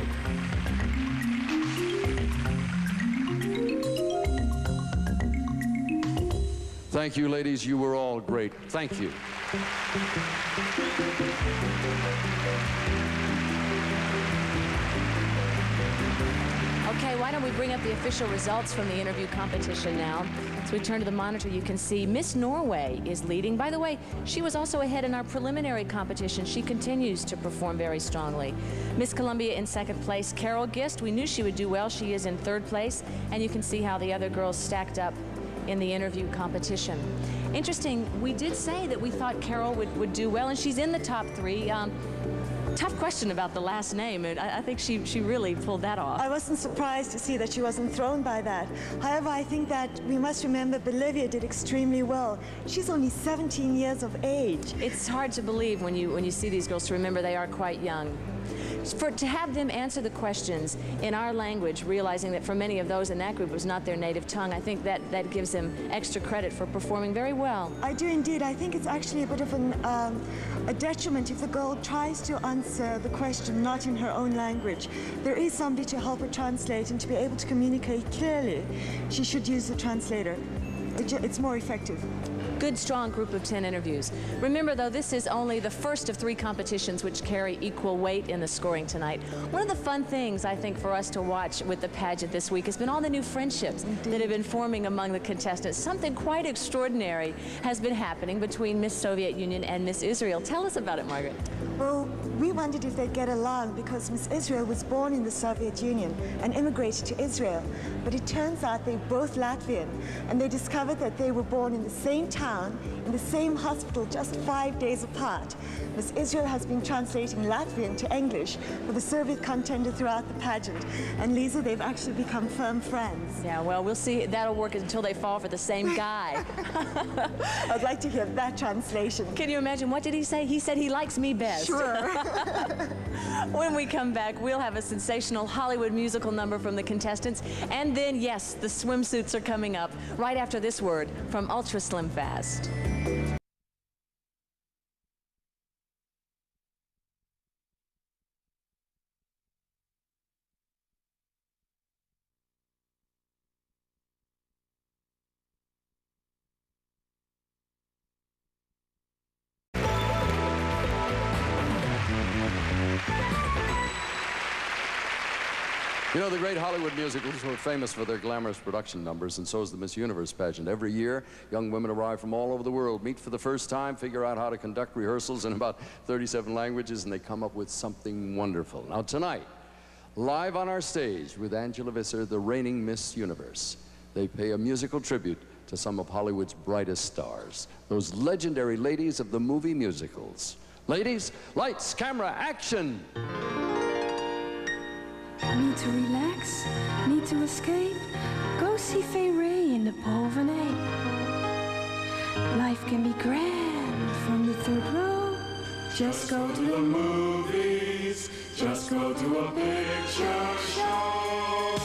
Thank you, ladies. You were all great. Thank you.
Okay, why don't we bring up the official results from the interview competition now. So we turn to the monitor, you can see Miss Norway is leading. By the way, she was also ahead in our preliminary competition. She continues to perform very strongly. Miss Columbia in second place. Carol Gist, we knew she would do well. She is in third place. And you can see how the other girls stacked up in the interview competition. Interesting, we did say that we thought Carol would do well, and she's in the top three. Tough question about the last name. I think she really pulled that off.
I wasn't surprised to see that she wasn't thrown by that. However, I think that we must remember Bolivia did extremely well. She's only 17 years of age.
It's hard to believe when you see these girls to remember they are quite young. To have them answer the questions in our language, realizing that for many of those in that group it was not their native tongue, I think that gives them extra credit for performing very well.
I do indeed. I think it's actually a bit of a detriment if the girl tries to answer the question not in her own language. There is somebody to help her translate, and to be able to communicate clearly, she should use the translator. It's more effective.
Good, strong group of 10 interviews. Remember, though, this is only the first of 3 competitions which carry equal weight in the scoring tonight. One of the fun things, I think, for us to watch with the pageant this week has been all the new friendships that have been forming among the contestants. Something quite extraordinary has been happening between Miss Soviet Union and Miss Israel. Tell us about it, Margaret.
Well, we wondered if they'd get along because Miss Israel was born in the Soviet Union and immigrated to Israel. But it turns out they're both Latvian, and they discovered that they were born in the same town, in the same hospital, just 5 days apart. Miss Israel has been translating Latvian to English for the Soviet contender throughout the pageant. And Lisa, they've actually become firm friends.
Yeah, well, we'll see. That'll work until they fall for the same guy.
I'd like to hear that translation.
Can you imagine? What did he say? He said he likes me best.
Sure.
When we come back, we'll have a sensational Hollywood musical number from the contestants. And then, yes, the swimsuits are coming up right after this word from Ultra Slim Fast.
You know, the great Hollywood musicals were famous for their glamorous production numbers, and so is the Miss Universe pageant. Every year, young women arrive from all over the world, meet for the first time, figure out how to conduct rehearsals in about 37 languages, and they come up with something wonderful. Now tonight, live on our stage with Angela Visser, the reigning Miss Universe, they pay a musical tribute to some of Hollywood's brightest stars, those legendary ladies of the movie musicals. Ladies, lights, camera, action!
Need to relax, need to escape, go see Fay Ray in the Polvenet. Life can be grand from the third row. Just go to the movies, just go to a picture show.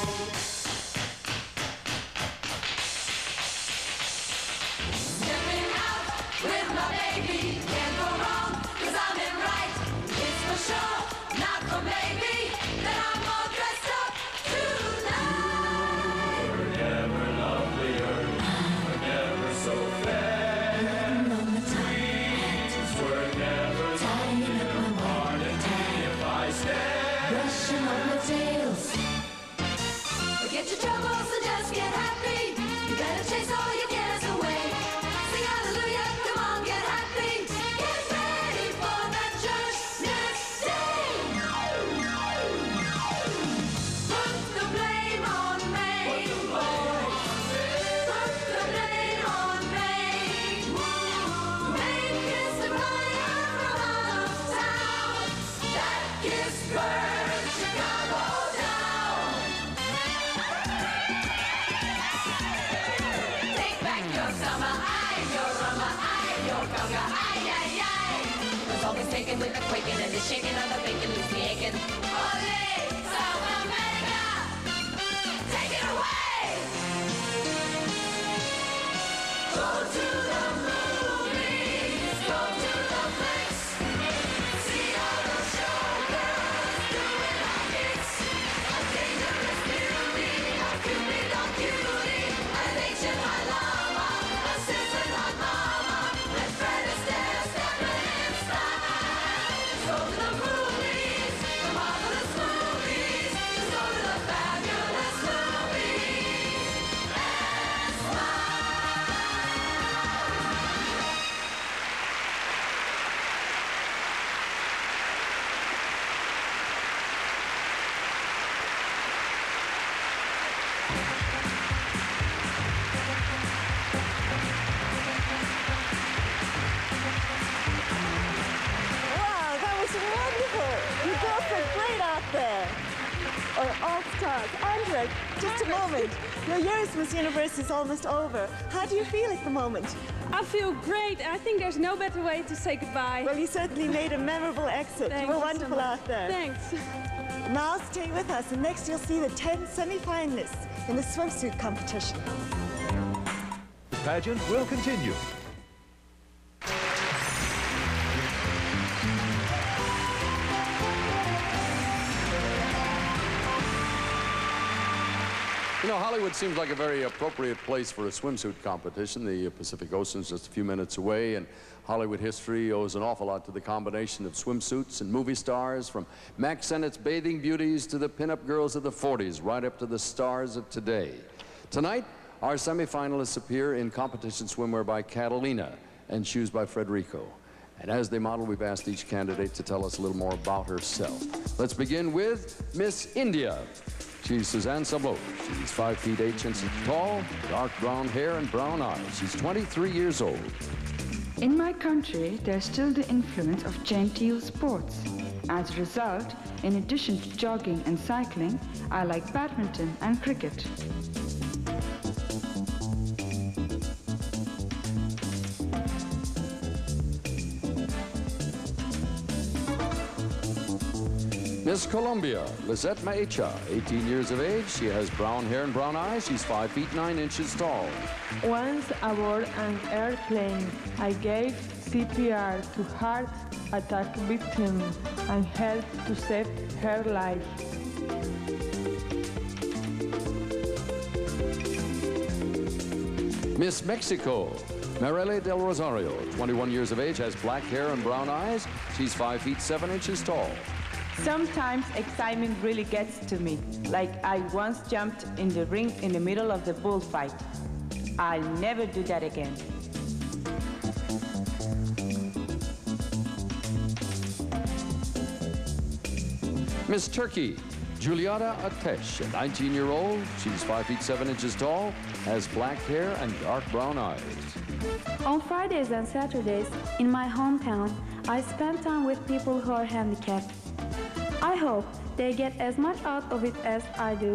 Stepping out with my baby, can't go wrong, 'cause I'm in right. It's for sure, not for maybe, that I'm all dressed up tonight.
We're never lovelier, we're never so fair. Sweet, we're never lonelier, pardon me if I stare.
Brushing on the tails. Forget your troubles and just get happy. You gotta chase all your cares away. Sing hallelujah, come on, get happy. Get ready for that church next day. Put the blame on me, boys. Put the blame on me. Make kiss the fire from out of town. That kiss burned Chicago down. Take back your summer, your rummer, your gunga, The song is taken with the quaking and the shaking of the bacon leaves me aching. Ole, South America, take it away. Go to the movies, go to the flicks. See all the showgirls doing our hits. A dangerous beauty, a cupid on cutie, an ancient high llama, a sizzling hot mama, and Fred Astaire stepping in style. Go to the movies, the marvelous movies. Just go to the fabulous movies and smile.
Wow, that was wonderful. You girls are great out there. Or all stars. Angela, just a moment. Your year as Miss Universe is almost over. How do you feel at the moment?
I feel great. I think there's no better way to say goodbye.
Well, you certainly made a memorable exit.
Thank
you were
you so
wonderful
much.
out there.
Thanks.
Now stay with us, and next you'll see the 10 semi-finalists in the swimsuit competition.
The pageant will continue.
You know, Hollywood seems like a very appropriate place for a swimsuit competition. The Pacific Ocean's just a few minutes away, and Hollywood history owes an awful lot to the combination of swimsuits and movie stars, from Mack Sennett's bathing beauties to the pinup girls of the 40s, right up to the stars of today. Tonight, our semifinalists appear in competition swimwear by Catalina and shoes by Frederico. And as they model, we've asked each candidate to tell us a little more about herself. Let's begin with Miss India. She's Suzanne Sablot. She's 5 feet 8 inches tall, dark brown hair and brown eyes. She's 23 years old.
In my country, there's still the influence of genteel sports. As a result, in addition to jogging and cycling, I like badminton and cricket.
Miss Colombia, Lizette Maecha, 18 years of age. She has brown hair and brown eyes. She's 5 feet 9 inches tall.
Once aboard an airplane, I gave CPR to heart attack victim and helped to save her life.
Miss Mexico, Marele del Rosario, 21 years of age, has black hair and brown eyes. She's 5 feet 7 inches tall.
Sometimes excitement really gets to me, like I once jumped in the ring in the middle of the bullfight. I'll never do that again.
Miss Turkey, Juliana Atesh, a 19-year-old. She's 5 feet 7 inches tall, has black hair and dark brown eyes.
On Fridays and Saturdays, in my hometown, I spend time with people who are handicapped. I hope they get as much out of it as I do.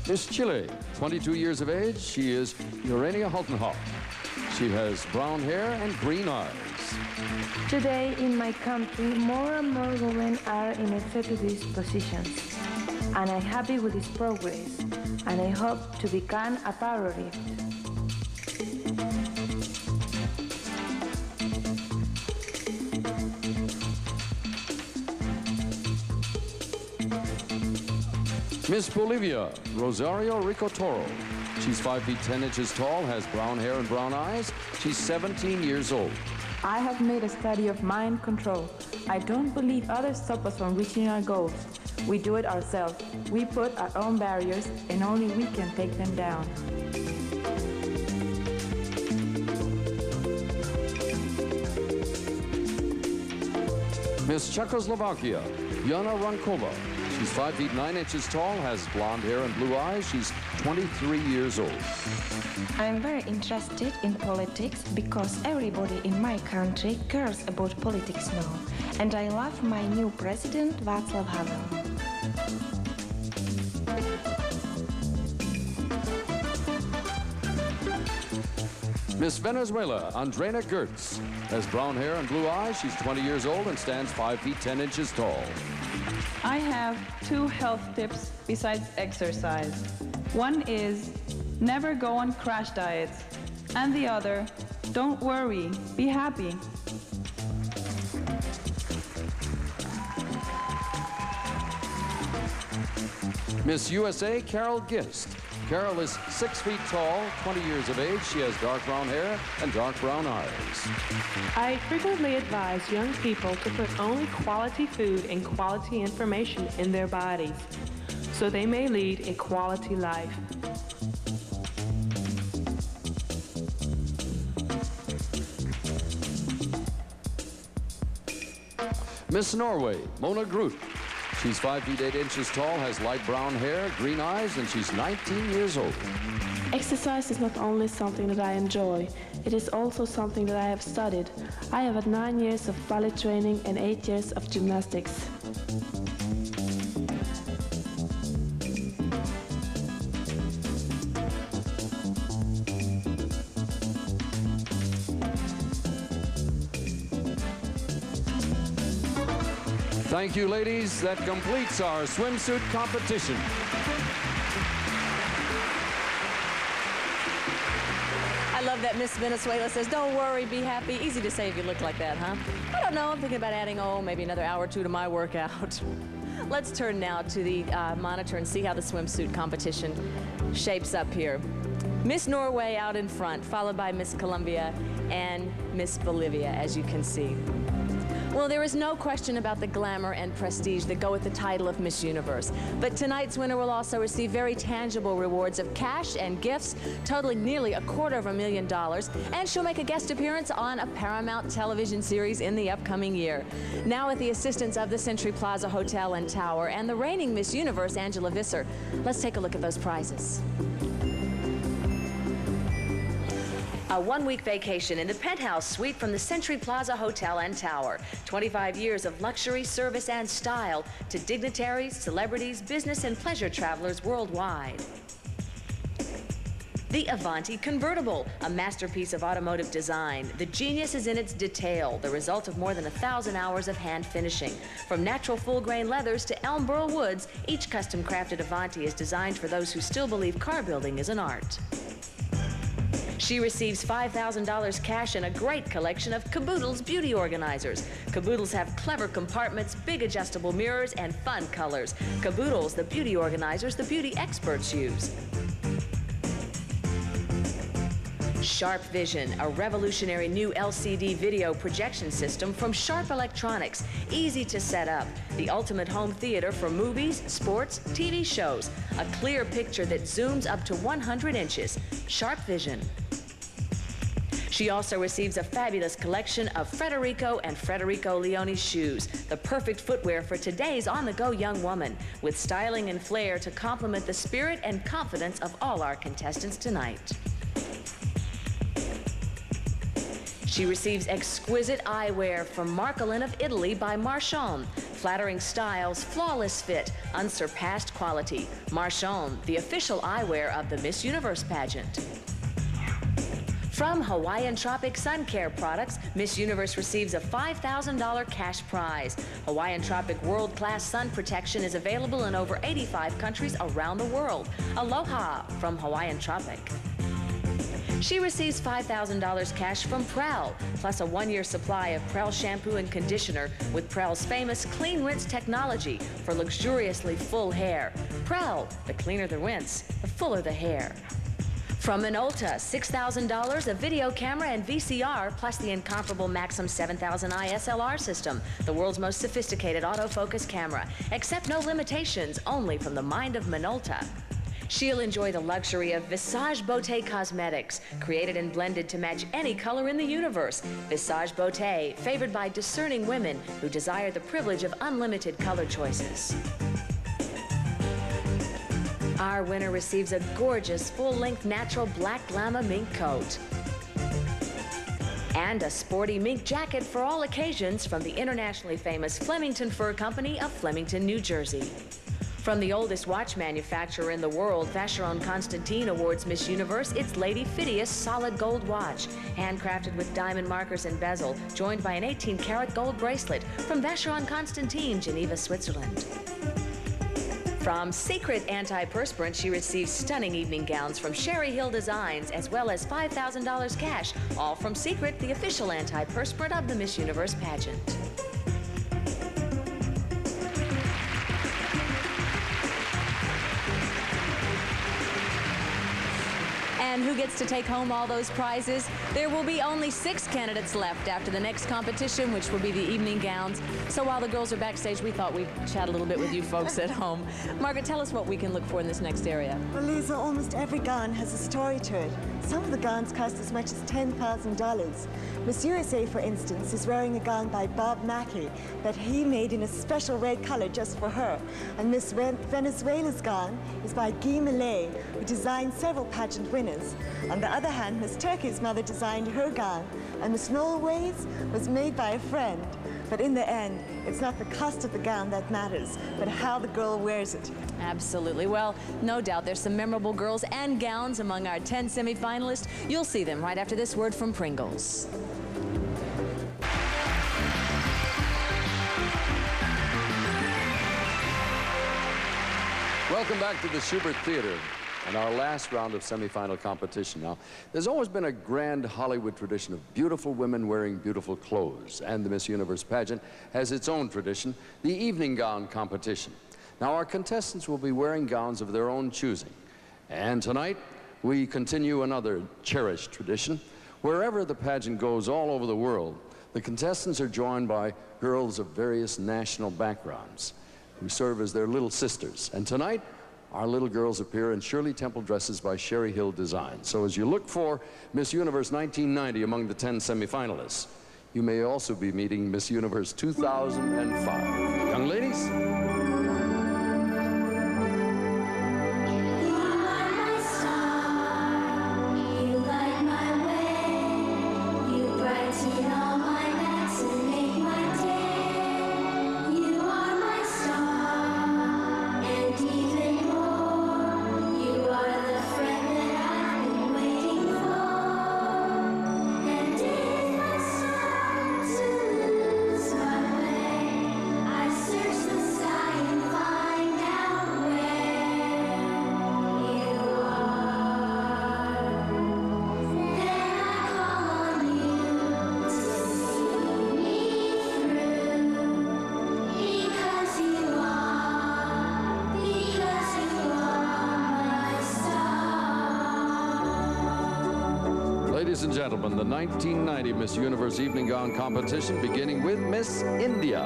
Miss Chile, 22 years of age. She is Urania Haltenhoff. She has brown hair and green eyes.
Today in my country, more and more women are in executive positions. And I'm happy with this progress. And I hope to become a priority.
Miss Bolivia, Rosario Ricotoro. She's 5 feet 10 inches tall, has brown hair and brown eyes. She's 17 years old.
I have made a study of mind control. I don't believe others stop us from reaching our goals. We do it ourselves. We put our own barriers, and only we can take them down.
Miss Czechoslovakia, Jana Rankova. She's 5 feet 9 inches tall, has blonde hair and blue eyes. She's 23 years old.
I'm very interested in politics because everybody in my country cares about politics now. And I love my new president, Václav Havel.
Miss Venezuela, Andrena Gertz, has brown hair and blue eyes. She's 20 years old and stands 5 feet 10 inches tall.
I have 2 health tips besides exercise. One is never go on crash diets. And the other, don't worry, be happy.
Miss USA, Carol Gist. Carol is 6 feet tall, 20 years of age. She has dark brown hair and dark brown eyes.
I frequently advise young people to put only quality food and quality information in their bodies, so they may lead a quality life.
Miss Norway, Mona Grudt. She's 5 feet 8 inches tall, has light brown hair, green eyes, and she's 19 years old.
Exercise is not only something that I enjoy, it is also something that I have studied. I have had 9 years of ballet training and 8 years of gymnastics.
Thank you, ladies. That completes our swimsuit competition.
I love that Miss Venezuela says, don't worry, be happy. Easy to say if you look like that, huh? I don't know. I'm thinking about adding, maybe another hour or 2 to my workout. Let's turn now to the monitor and see how the swimsuit competition shapes up here. Miss Norway out in front, followed by Miss Colombia and Miss Bolivia, as you can see.
Well, there is no question about the glamour and prestige that go with the title of Miss Universe. But tonight's winner will also receive very tangible rewards of cash and gifts totaling nearly $250,000, and she'll make a guest appearance on a Paramount television series in the upcoming year. Now, with the assistance of the Century Plaza Hotel and Tower and the reigning Miss Universe, Angela Visser, let's take a look at those prizes. A one-week vacation in the penthouse suite from the Century Plaza Hotel and Tower. 25 years of luxury, service, and style to dignitaries, celebrities, business, and pleasure travelers worldwide. The Avanti Convertible, a masterpiece of automotive design. The genius is in its detail, the result of more than 1,000 hours of hand finishing. From natural full-grain leathers to elm burl woods, each custom-crafted Avanti is designed for those who still believe car building is an art. She receives $5,000 cash and a great collection of Caboodles beauty organizers. Caboodles have clever compartments, big adjustable mirrors, and fun colors. Caboodles, the beauty organizers the beauty experts use. Sharp Vision, a revolutionary new LCD video projection system from Sharp Electronics. Easy to set up. The ultimate home theater for movies, sports, TV shows. A clear picture that zooms up to 100 inches. Sharp Vision. She also receives a fabulous collection of Federico and Federico Leone shoes, the perfect footwear for today's on-the-go young woman, with styling and flair to complement the spirit and confidence of all our contestants tonight. She receives exquisite eyewear from Marcolin of Italy by Marchon. Flattering styles, flawless fit, unsurpassed quality. Marchon, the official eyewear of the Miss Universe pageant. From Hawaiian Tropic Sun Care products, Miss Universe receives a $5,000 cash prize. Hawaiian Tropic world-class sun protection is available in over 85 countries around the world. Aloha from Hawaiian Tropic. She receives $5,000 cash from Prel, plus a one-year supply of Prel shampoo and conditioner with Prel's famous Clean Rinse technology for luxuriously full hair. Prel, the cleaner the rinse, the fuller the hair. From Minolta, $6,000, a video camera and VCR, plus the incomparable Maxim 7000 ISLR system, the world's most sophisticated autofocus camera. Accept no limitations, only from the mind of Minolta. She'll enjoy the luxury of Visage Beauté cosmetics, created and blended to match any color in the universe. Visage Beauté, favored by discerning women who desire the privilege of unlimited color choices. Our winner receives a gorgeous full-length natural black llama mink coat and a sporty mink jacket for all occasions from the internationally famous Flemington Fur Company of Flemington, New Jersey. From the oldest watch manufacturer in the world, Vacheron Constantin awards Miss Universe its Lady Phidias solid gold watch, handcrafted with diamond markers and bezel, joined by an 18-karat gold bracelet from Vacheron Constantin, Geneva, Switzerland. From Secret Antiperspirant, she receives stunning evening gowns from Sherry Hill Designs, as well as $5,000 cash, all from Secret, the official antiperspirant of the Miss Universe pageant. And who gets to take home all those prizes? There will be only 6 candidates left after the next competition, which will be the evening gowns. So while the girls are backstage, we thought we'd chat a little bit with you folks at home. Margaret, tell us what we can look for in this next area.
Well, Lisa, almost every gown has a story to it. Some of the gowns cost as much as $10,000. Miss USA, for instance, is wearing a gown by Bob Mackie that he made in a special red color just for her. And Miss Venezuela's gown is by Guy Millet, who designed several pageant winners. On the other hand, Miss Turkey's mother designed her gown, and Miss Norway's was made by a friend. But in the end, it's not the cost of the gown that matters, but how the girl wears it.
Absolutely. Well, no doubt there's some memorable girls and gowns among our 10 semifinalists. You'll see them right after this word from Pringles.
Welcome back to the Shubert Theatre and our last round of semifinal competition. Now, there's always been a grand Hollywood tradition of beautiful women wearing beautiful clothes, and the Miss Universe pageant has its own tradition, the evening gown competition. Now, our contestants will be wearing gowns of their own choosing. And tonight, we continue another cherished tradition. Wherever the pageant goes all over the world, The contestants are joined by girls of various national backgrounds who serve as their little sisters. And tonight, our little girls appear in Shirley Temple dresses by Sherry Hill Design. So as you look for Miss Universe 1990 among the 10 semifinalists, you may also be meeting Miss Universe 2005. Young ladies. Ladies and gentlemen, the 1990 Miss Universe Evening Gown Competition, beginning with Miss India.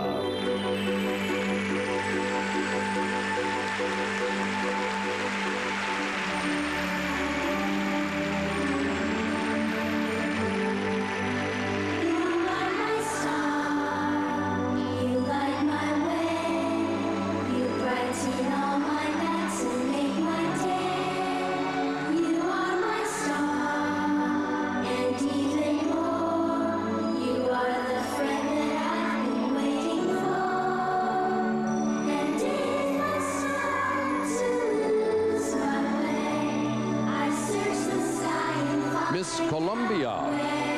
Miss Colombia.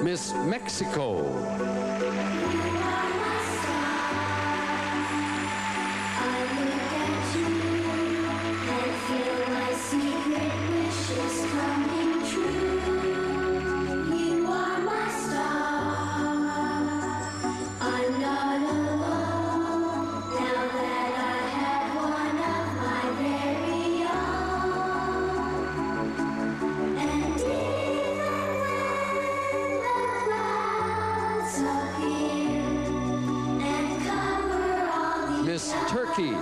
Miss Mexico. Miss Turkey.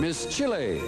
Miss Chile.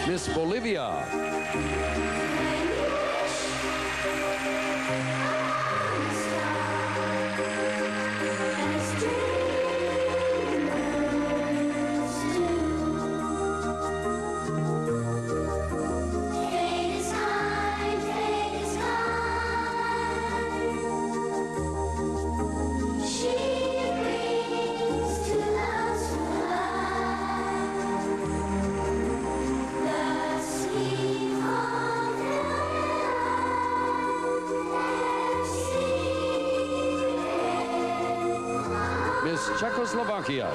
Miss Bolivia. Miss Czechoslovakia.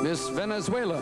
Miss Venezuela.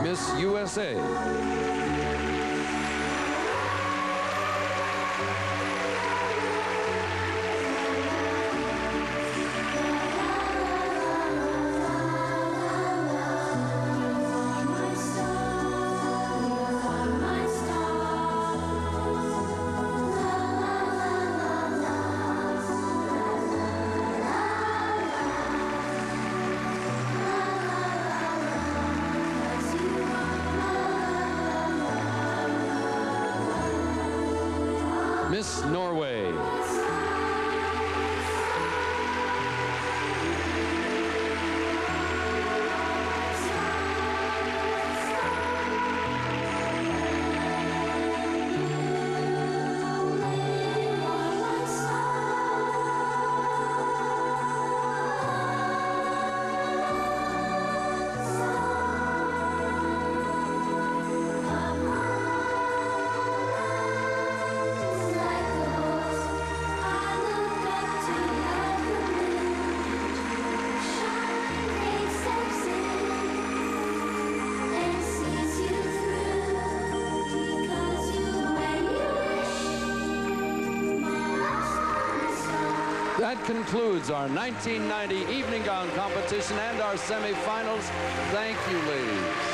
Miss USA. Miss Norway. That concludes our 1990 evening gown competition and our semifinals. Thank you, ladies.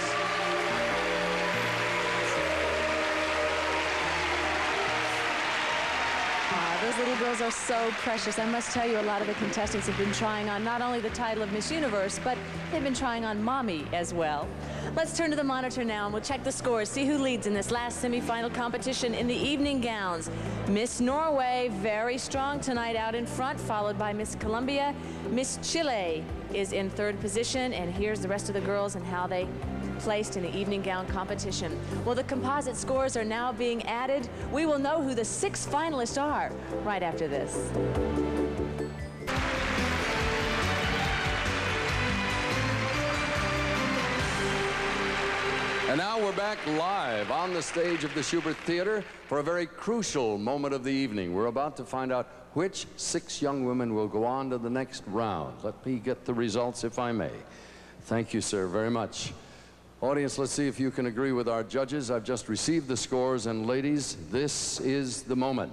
Those little girls are so precious. I must tell you, a lot of the contestants have been trying on not only the title of Miss Universe, but they've been trying on Mommy as well. Let's turn to the monitor now and we'll check the scores, see who leads in this last semifinal competition in the evening gowns. Miss Norway, very strong tonight out in front, followed by Miss Colombia. Miss Chile is in third position, and here's the rest of the girls and how they placed in the evening gown competition. Well, the composite scores are now being added. We will know who the 6 finalists are right after this.
And now we're back live on the stage of the Shubert Theatre for a very crucial moment of the evening. We're about to find out which 6 young women will go on to the next round. Let me get the results, if I may. Thank you, sir, very much. Audience, let's see if you can agree with our judges. I've just received the scores, and ladies, this is the moment.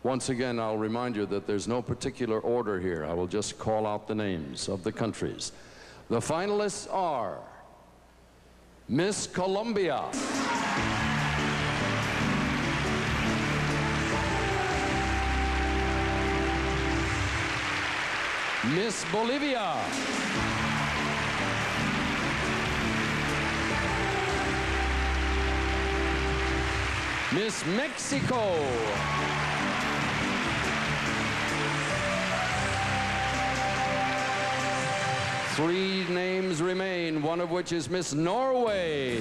Once again, I'll remind you that there's no particular order here. I will just call out the names of the countries. The finalists are Miss Colombia, Miss Bolivia, Miss Mexico, Three names remain, one of which is Miss Norway.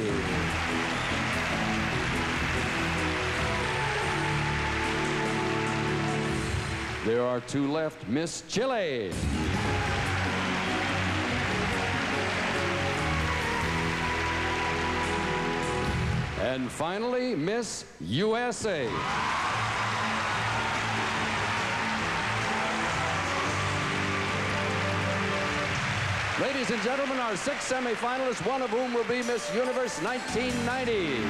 There are 2 left, Miss Chile. And finally, Miss USA. Ladies and gentlemen, our 6 semifinalists, one of whom will be Miss Universe 1990.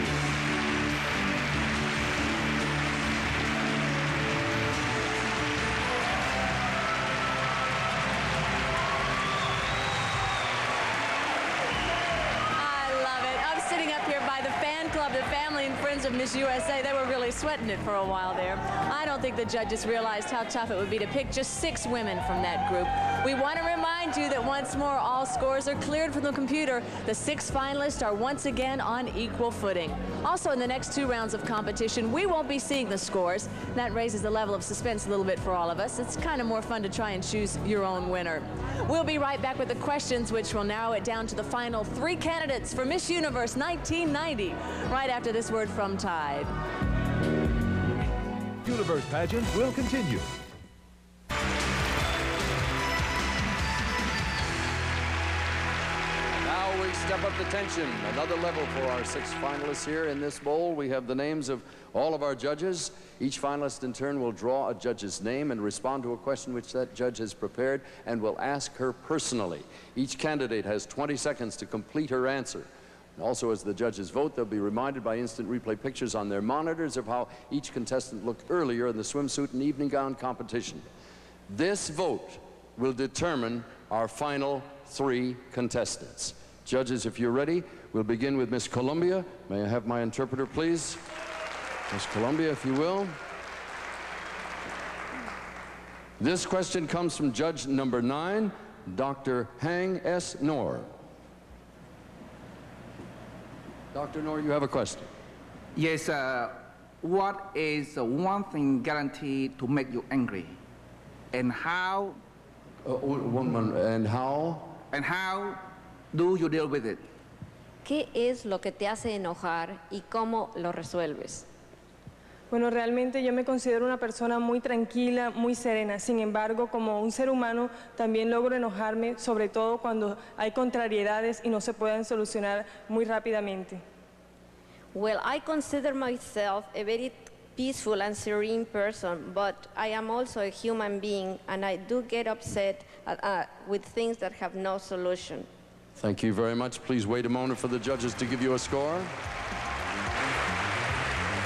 The family and friends of Miss USA, they were really sweating it for a while there. I don't think the judges realized how tough it would be to pick just 6 women from that group. We want to remind you that once more, all scores are cleared from the computer. The 6 finalists are once again on equal footing. Also, in the next 2 rounds of competition, we won't be seeing the scores. That raises the level of suspense a little bit for all of us. It's kind of more fun to try and choose your own winner. We'll be right back with the questions, which will narrow it down to the final 3 candidates for Miss Universe 1990. Right after this word from Tide.
Universe pageant will continue.
Now we step up the tension. Another level for our 6 finalists here in this bowl. We have the names of all of our judges. Each finalist in turn will draw a judge's name and respond to a question which that judge has prepared and will ask her personally. Each candidate has 20 seconds to complete her answer. Also, as the judges vote, they'll be reminded by instant replay pictures on their monitors of how each contestant looked earlier in the swimsuit and evening gown competition. This vote will determine our final 3 contestants. Judges, if you're ready, we'll begin with Miss Columbia. May I have my interpreter, please? Miss Columbia, if you will. This question comes from judge number 9, Dr. Hang S. Noor. Dr. Noor, you have a question.
Yes, what is one thing guaranteed to make you angry? And how?
And how?
And how do you deal with it?
¿Qué es lo que te hace enojar y cómo lo resuelves?
Bueno, realmente yo me considero una persona muy tranquila, muy serena. Sin embargo, como un ser humano, también logro enojarme, sobre todo cuando hay contrariedades y no se pueden solucionar muy rápidamente.
Well, I consider myself a very peaceful and serene person, but I am also a human being, and I do get upset with things that have no solution.
Thank you very much. Please wait a moment for the judges to give you a score.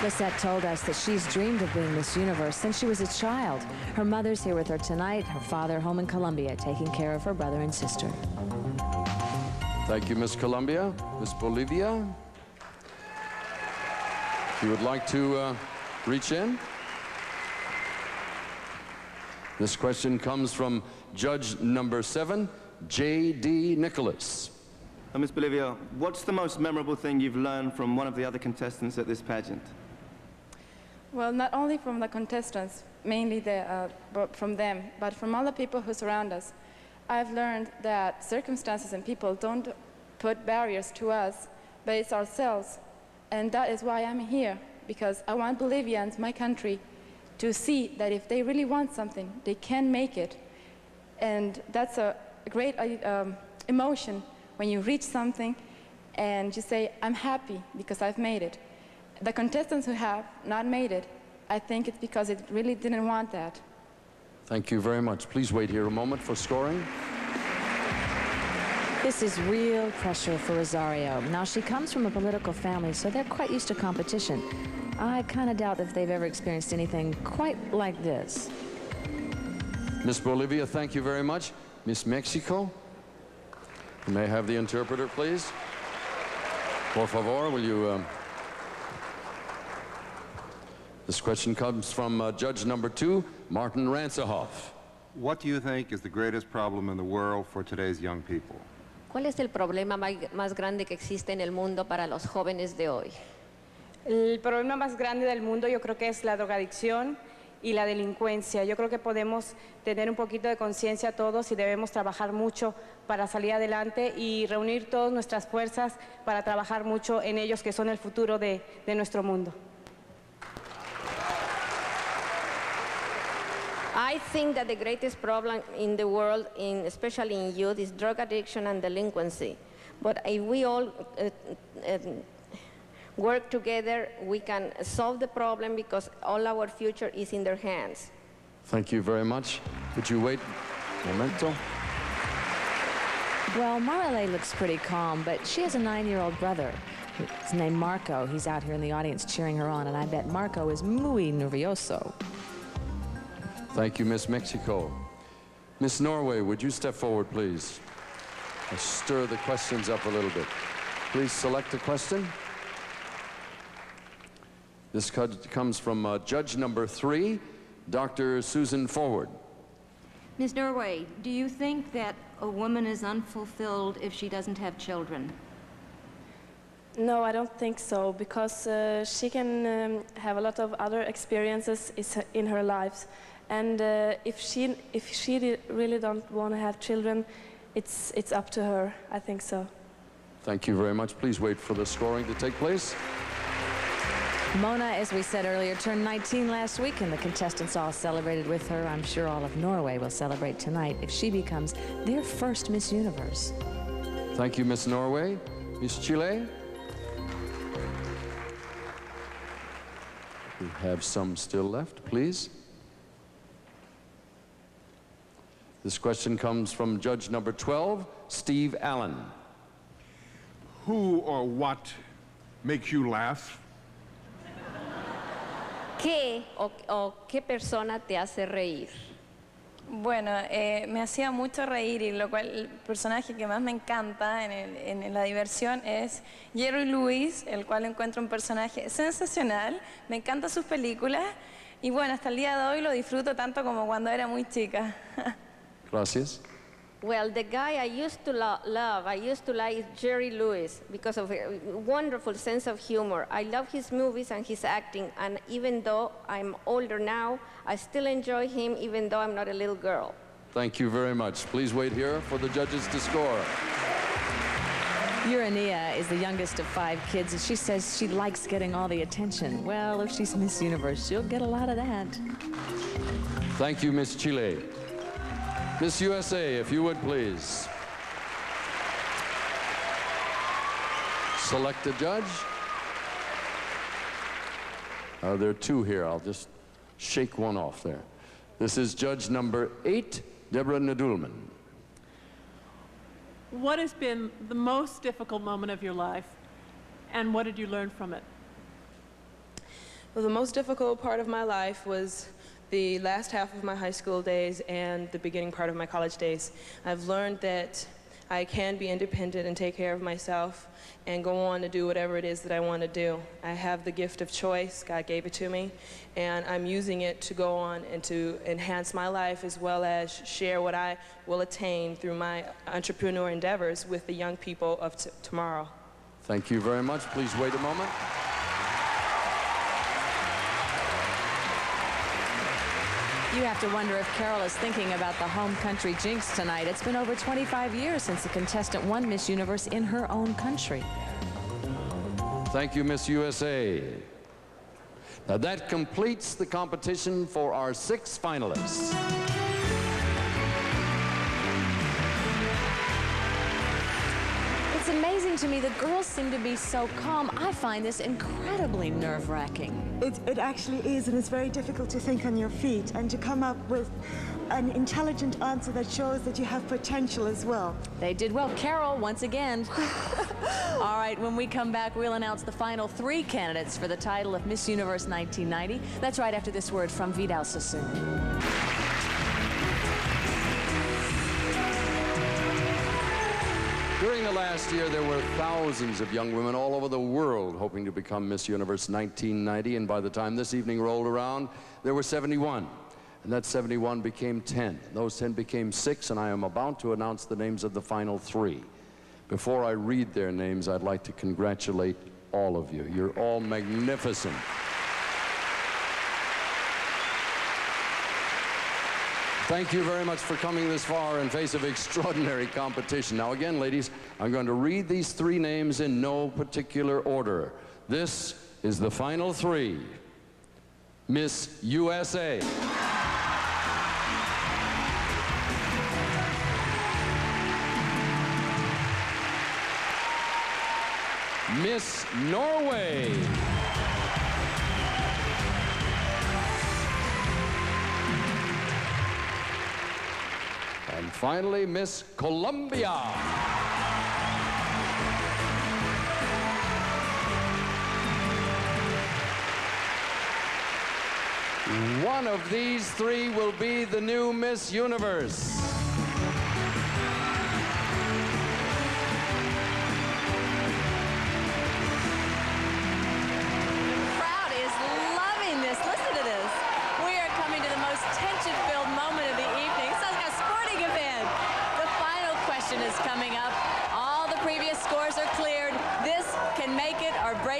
Lisette told us that she's dreamed of being Miss Universe since she was a child. Her mother's here with her tonight, her father home in Colombia, taking care of her brother and sister.
Thank you, Miss Columbia. Miss Bolivia, if you would like to reach in. This question comes from judge number 7, J.D. Nicholas.
Miss Bolivia, what's the most memorable thing you've learned from one of the other contestants at this pageant?
Well, not only from the contestants, mainly from them, but from all the people who surround us. I've learned that circumstances and people don't put barriers to us, but it's ourselves. And that is why I'm here, because I want Bolivians, my country, to see that if they really want something, they can make it. And that's a great emotion when you reach something and you say, I'm happy because I've made it. The contestants who have not made it, I think it's because it really didn't want that.
Thank you very much. Please wait here a moment for scoring.
This is real pressure for Rosario. Now, she comes from a political family, so they're quite used to competition. I kind of doubt if they've ever experienced anything quite like this.
Miss Bolivia, thank you very much. Miss Mexico, you may have the interpreter, please. Por favor, will you... This question comes from judge number 2, Martin Ransahoff.
What do you think is the greatest problem in the world for today's young people?
¿Cuál es el problema más grande que existe en el mundo para los jóvenes de hoy?
El problema más grande del mundo yo creo que es la drogadicción y la delincuencia. Yo creo que podemos tener un poquito de conciencia todos y debemos trabajar mucho para salir adelante y reunir todas nuestras fuerzas para trabajar mucho en ellos que son el futuro de nuestro mundo.
I think that the greatest problem in the world, especially in youth, is drug addiction and delinquency. But if we all work together, we can solve the problem because all our future is in their hands.
Thank you very much. Would you wait un momento?
Well, Marley looks pretty calm, but she has a 9-year-old brother. His name Marco. He's out here in the audience cheering her on, and I bet Marco is muy nervioso.
Thank you, Miss Mexico. Miss Norway, would you step forward, please? I'll stir the questions up a little bit. Please select a question. This comes from judge number 3, Dr. Susan Forward.
Ms. Norway, do you think that a woman is unfulfilled if she doesn't have children?
No, I don't think so, because she can have a lot of other experiences in her life, and if she really don't want to have children, it's up to her. I think so.
Thank you very much. Please wait for the scoring to take place.
Mona, as we said earlier, turned 19 last week, and the contestants all celebrated with her. I'm sure all of Norway will celebrate tonight if she becomes their first Miss Universe.
Thank you, Miss Norway. Miss Chile? We have some still left, please. This question comes from judge number 12, Steve Allen.
Who or what makes you laugh?
¿Qué o qué persona te hace reír?
Bueno, me hacía mucho reír, y lo cual el personaje que más me encanta en la diversión es Jerry Lewis, el cual encuentro un personaje sensacional. Me encantan sus películas y bueno, hasta el día de hoy lo disfruto tanto como cuando era muy chica.
Gracias.
Well, the guy I used to love, I used to like Jerry Lewis because of a wonderful sense of humor. I love his movies and his acting, and even though I'm older now, I still enjoy him even though I'm not a little girl.
Thank you very much. Please wait here for the judges to score.
Urania is the youngest of 5 kids, and she says she likes getting all the attention. Well, if she's Miss Universe, she'll get a lot of that.
Thank you, Miss Chile. Miss USA, if you would, please. Select a judge. There are 2 here. I'll just shake one off there. This is judge number 8, Deborah Nadulman.
What has been the most difficult moment of your life, and what did you learn from it?
Well, the most difficult part of my life was the last half of my high school days and the beginning part of my college days. I've learned that I can be independent and take care of myself and go on to do whatever it is that I want to do. I have the gift of choice. God gave it to me, and I'm using it to go on and to enhance my life, as well as share what I will attain through my entrepreneur endeavors with the young people of tomorrow.
Thank you very much. Please wait a moment.
You have to wonder if Carol is thinking about the home country jinx tonight. It's been over 25 years since a contestant won Miss Universe in her own country.
Thank you, Miss USA. Now that completes the competition for our 6 finalists.
It's amazing to me, the girls seem to be so calm. I find this incredibly nerve-wracking.
It actually is, and it's very difficult to think on your feet and to come up with an intelligent answer that shows that you have potential as well.
They did well. Carol, once again. All right, when we come back, we'll announce the final 3 candidates for the title of Miss Universe 1990. That's right after this word from Vidal Sassoon.
During the last year, there were thousands of young women all over the world hoping to become Miss Universe 1990, and by the time this evening rolled around, there were 71. And that 71 became 10. Those 10 became 6, and I am about to announce the names of the final 3. Before I read their names, I'd like to congratulate all of you. You're all magnificent. Thank you very much for coming this far in face of extraordinary competition. Now again, ladies, I'm going to read these 3 names in no particular order. This is the final 3. Miss USA. Miss Norway. And finally, Miss Colombia. One of these three will be the new Miss Universe.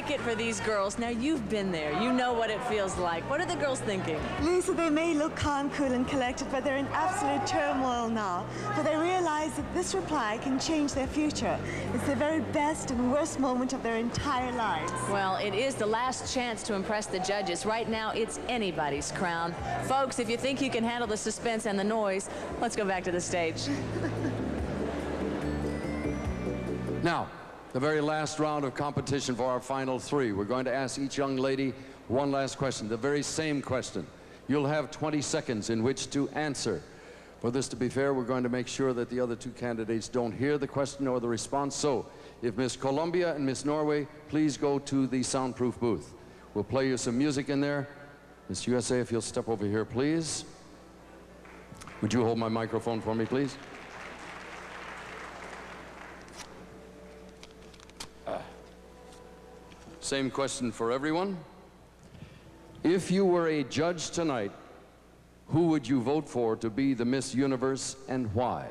It for these girls. Now, you've been there. You know what it feels like. What are the girls thinking?
Lisa, they may look calm, cool, and collected, but they're in absolute turmoil now. But they realize that this reply can change their future. It's the very best and worst moment of their entire lives.
Well, it is the last chance to impress the judges. Right now, it's anybody's crown. Folks, if you think you can handle the suspense and the noise, let's go back to the stage.
Now, the very last round of competition for our final three. We're going to ask each young lady one last question, the very same question. You'll have 20 seconds in which to answer. For this to be fair, we're going to make sure that the other two candidates don't hear the question or the response. So, if Miss Colombia and Miss Norway, please go to the soundproof booth. We'll play you some music in there. Miss USA, if you'll step over here, please. Would you hold my microphone for me, please? Same question for everyone. If you were a judge tonight, who would you vote for to be the Miss Universe and why?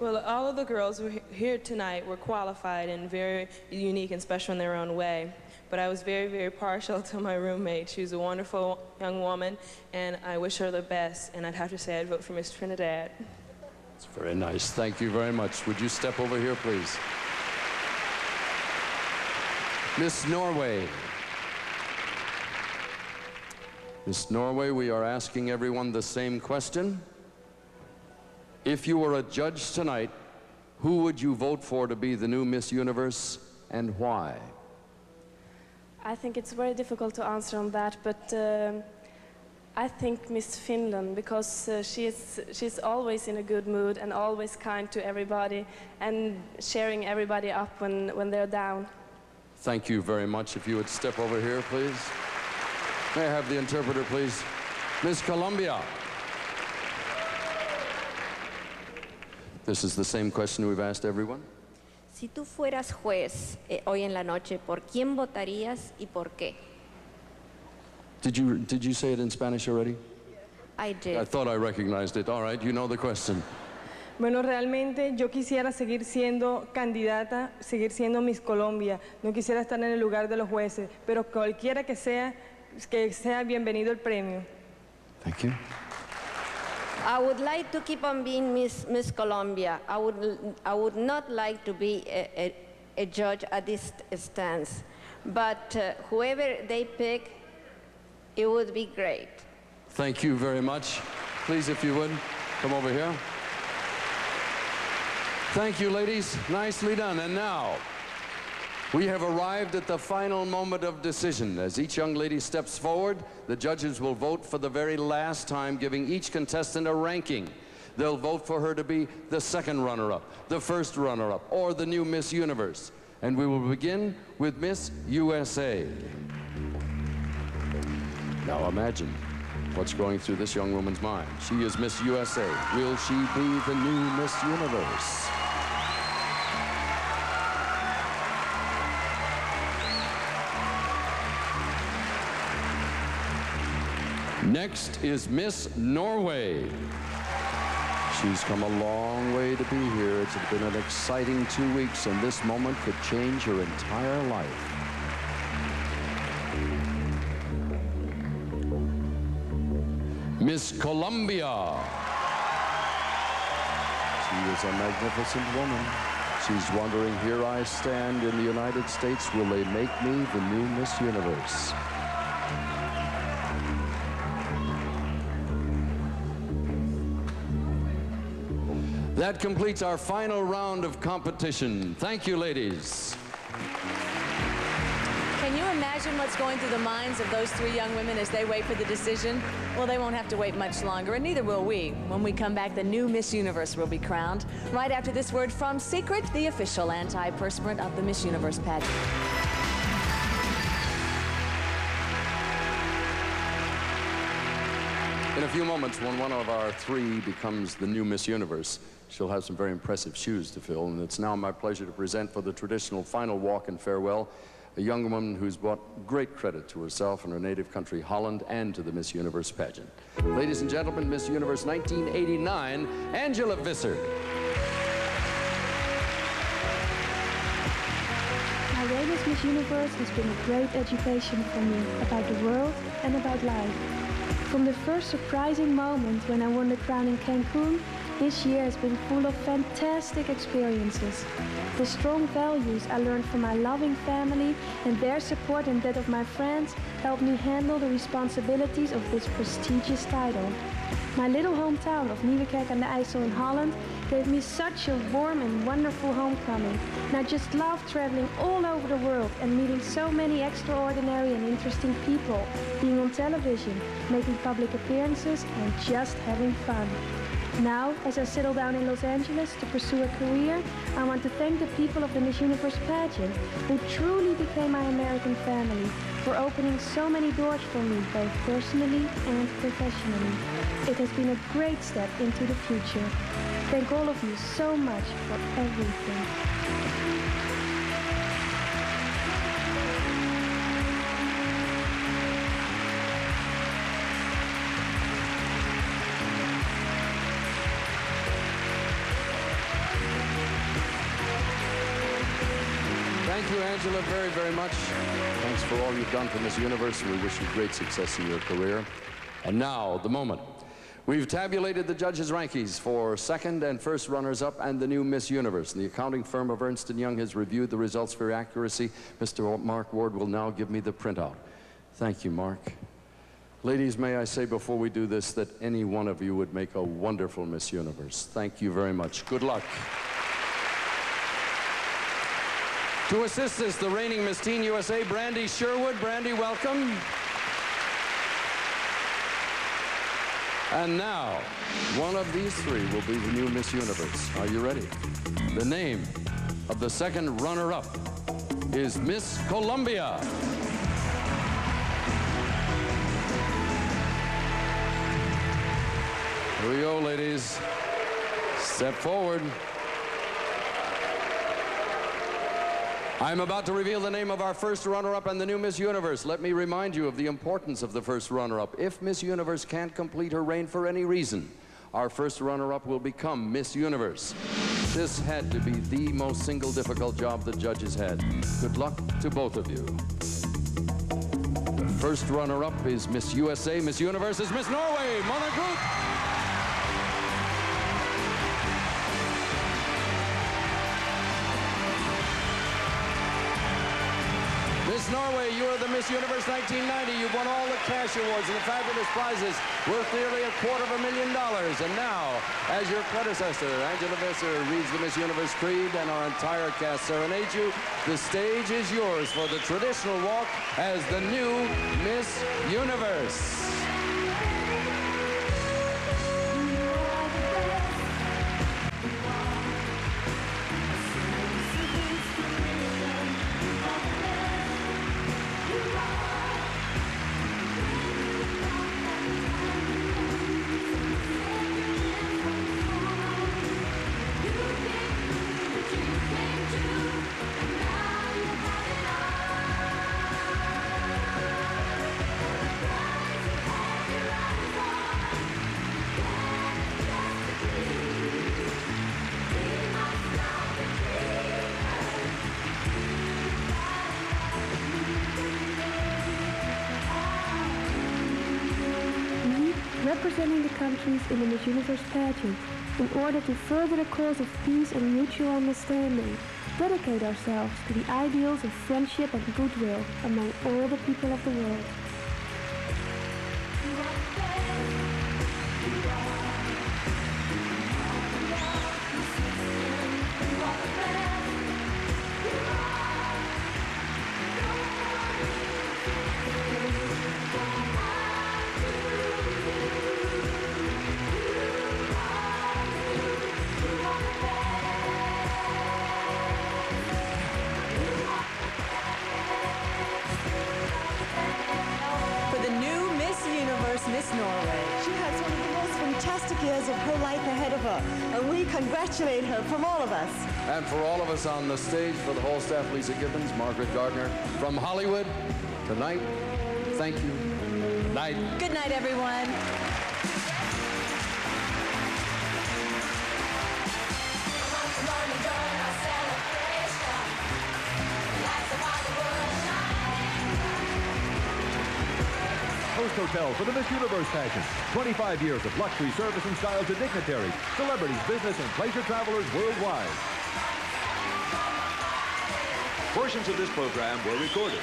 Well, all of the girls who were here tonight were qualified and very unique and special in their own way. But I was very, very partial to my roommate. She was a wonderful young woman, and I wish her the best. And I'd have to say I'd vote for Miss Trinidad.
It's very nice. Thank you very much. Would you step over here, please? Miss Norway. Miss Norway, we are asking everyone the same question. If you were a judge tonight, who would you vote for to be the new Miss Universe and why?
I think it's very difficult to answer on that, but I think Miss Finland, because she's always in a good mood and always kind to everybody and cheering everybody up when they're down.
Thank you very much. If you would step over here, please. May I have the interpreter, please? Miss Colombia. This is the same question we've asked everyone.
Si tú fueras juez hoy en la noche, ¿por quién votarías y por qué?
Did you say it in Spanish already?
I did.
I thought I recognized it. All right, you know the question.
Bueno, realmente yo quisiera seguir siendo candidata, seguir siendo Miss Colombia. No quisiera estar en el lugar de los jueces, pero cualquiera que sea bienvenido el premio.
Thank you.
I would like to keep on being Miss Colombia. I would not like to be a judge at this stance, but whoever they pick, it would be great.
Thank you very much. Please, if you would, come over here. Thank you, ladies. Nicely done. And now, we have arrived at the final moment of decision. As each young lady steps forward, the judges will vote for the very last time, giving each contestant a ranking. They'll vote for her to be the second runner-up, the first runner-up, or the new Miss Universe. And we will begin with Miss USA. Now imagine what's going through this young woman's mind. She is Miss USA. Will she be the new Miss Universe? Next is Miss Norway. She's come a long way to be here. It's been an exciting 2 weeks, and this moment could change her entire life. Miss Colombia. She is a magnificent woman. She's wondering, here I stand in the United States, will they make me the new Miss Universe? That completes our final round of competition. Thank you, ladies.
Can you imagine what's going through the minds of those three young women as they wait for the decision? Well, they won't have to wait much longer, and neither will we. When we come back, the new Miss Universe will be crowned. Right after this word from Secret, the official antiperspirant of the Miss Universe pageant.
In a few moments, when one of our three becomes the new Miss Universe, she'll have some very impressive shoes to fill, and it's now my pleasure to present for the traditional final walk and farewell a young woman who's brought great credit to herself and her native country, Holland, and to the Miss Universe pageant. Ladies and gentlemen, Miss Universe 1989, Angela Visser.
My reign as Miss Universe has been a great education for me about the world and about life. From the first surprising moment when I won the crown in Cancun, this year has been full of fantastic experiences. The strong values I learned from my loving family and their support and that of my friends helped me handle the responsibilities of this prestigious title. My little hometown of Nieuwekerk aan de IJssel in Holland gave me such a warm and wonderful homecoming. And I just love traveling all over the world and meeting so many extraordinary and interesting people, being on television, making public appearances and just having fun. Now, as I settle down in Los Angeles to pursue a career, I want to thank the people of the Miss Universe pageant, who truly became my American family, for opening so many doors for me, both personally and professionally. It has been a great step into the future. Thank all of you so much for everything.
Thank you, Angela, very, very much. Thanks for all you've done for Miss Universe, and we wish you great success in your career. And now, the moment. We've tabulated the judges' rankings for second and first runners-up and the new Miss Universe. And the accounting firm of Ernst & Young has reviewed the results for accuracy. Mr. Mark Ward will now give me the printout. Thank you, Mark. Ladies, may I say before we do this that any one of you would make a wonderful Miss Universe. Thank you very much. Good luck. To assist us, the reigning Miss Teen USA, Brandy Sherwood. Brandy, welcome. And now, one of these three will be the new Miss Universe. Are you ready? The name of the second runner-up is Miss Colombia. Here we go, ladies. Step forward. I'm about to reveal the name of our first runner-up and the new Miss Universe. Let me remind you of the importance of the first runner-up. If Miss Universe can't complete her reign for any reason, our first runner-up will become Miss Universe. This had to be the most single difficult job the judges had. Good luck to both of you. The first runner-up is Miss USA. Miss Universe is Miss Norway, Mona Grudt. Miss Norway, you are the Miss Universe 1990. You've won all the cash awards and the fabulous prizes worth nearly $250,000. And now, as your predecessor, Angela Visser reads the Miss Universe Creed and our entire cast serenades you, the stage is yours for the traditional walk as the new Miss Universe.
Representing the countries in the Miss Universe pageant, in order to further the cause of peace and mutual understanding, dedicate ourselves to the ideals of friendship and goodwill among all the people of the world.
her life ahead of her. And we congratulate her from all of us.
And for all of us on the stage, for the whole staff, Lisa Gibbons, Margaret Gardner, from Hollywood, tonight, thank you. Good night.
Good night, everyone.
Host Hotel for the Miss Universe pageant. 25 years of luxury service and style to dignitaries, celebrities, business, and pleasure travelers worldwide. Portions of this program were recorded.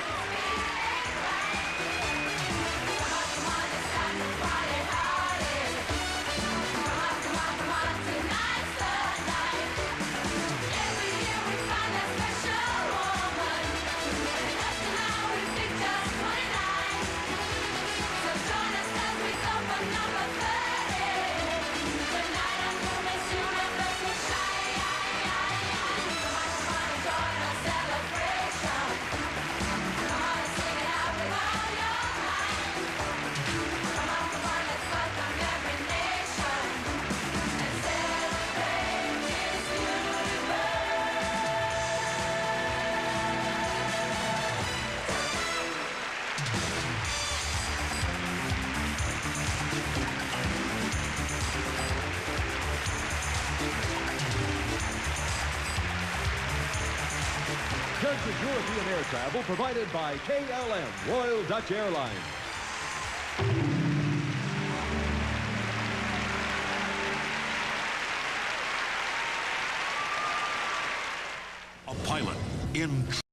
Judges European air travel provided by KLM, Royal Dutch Airlines.
A pilot in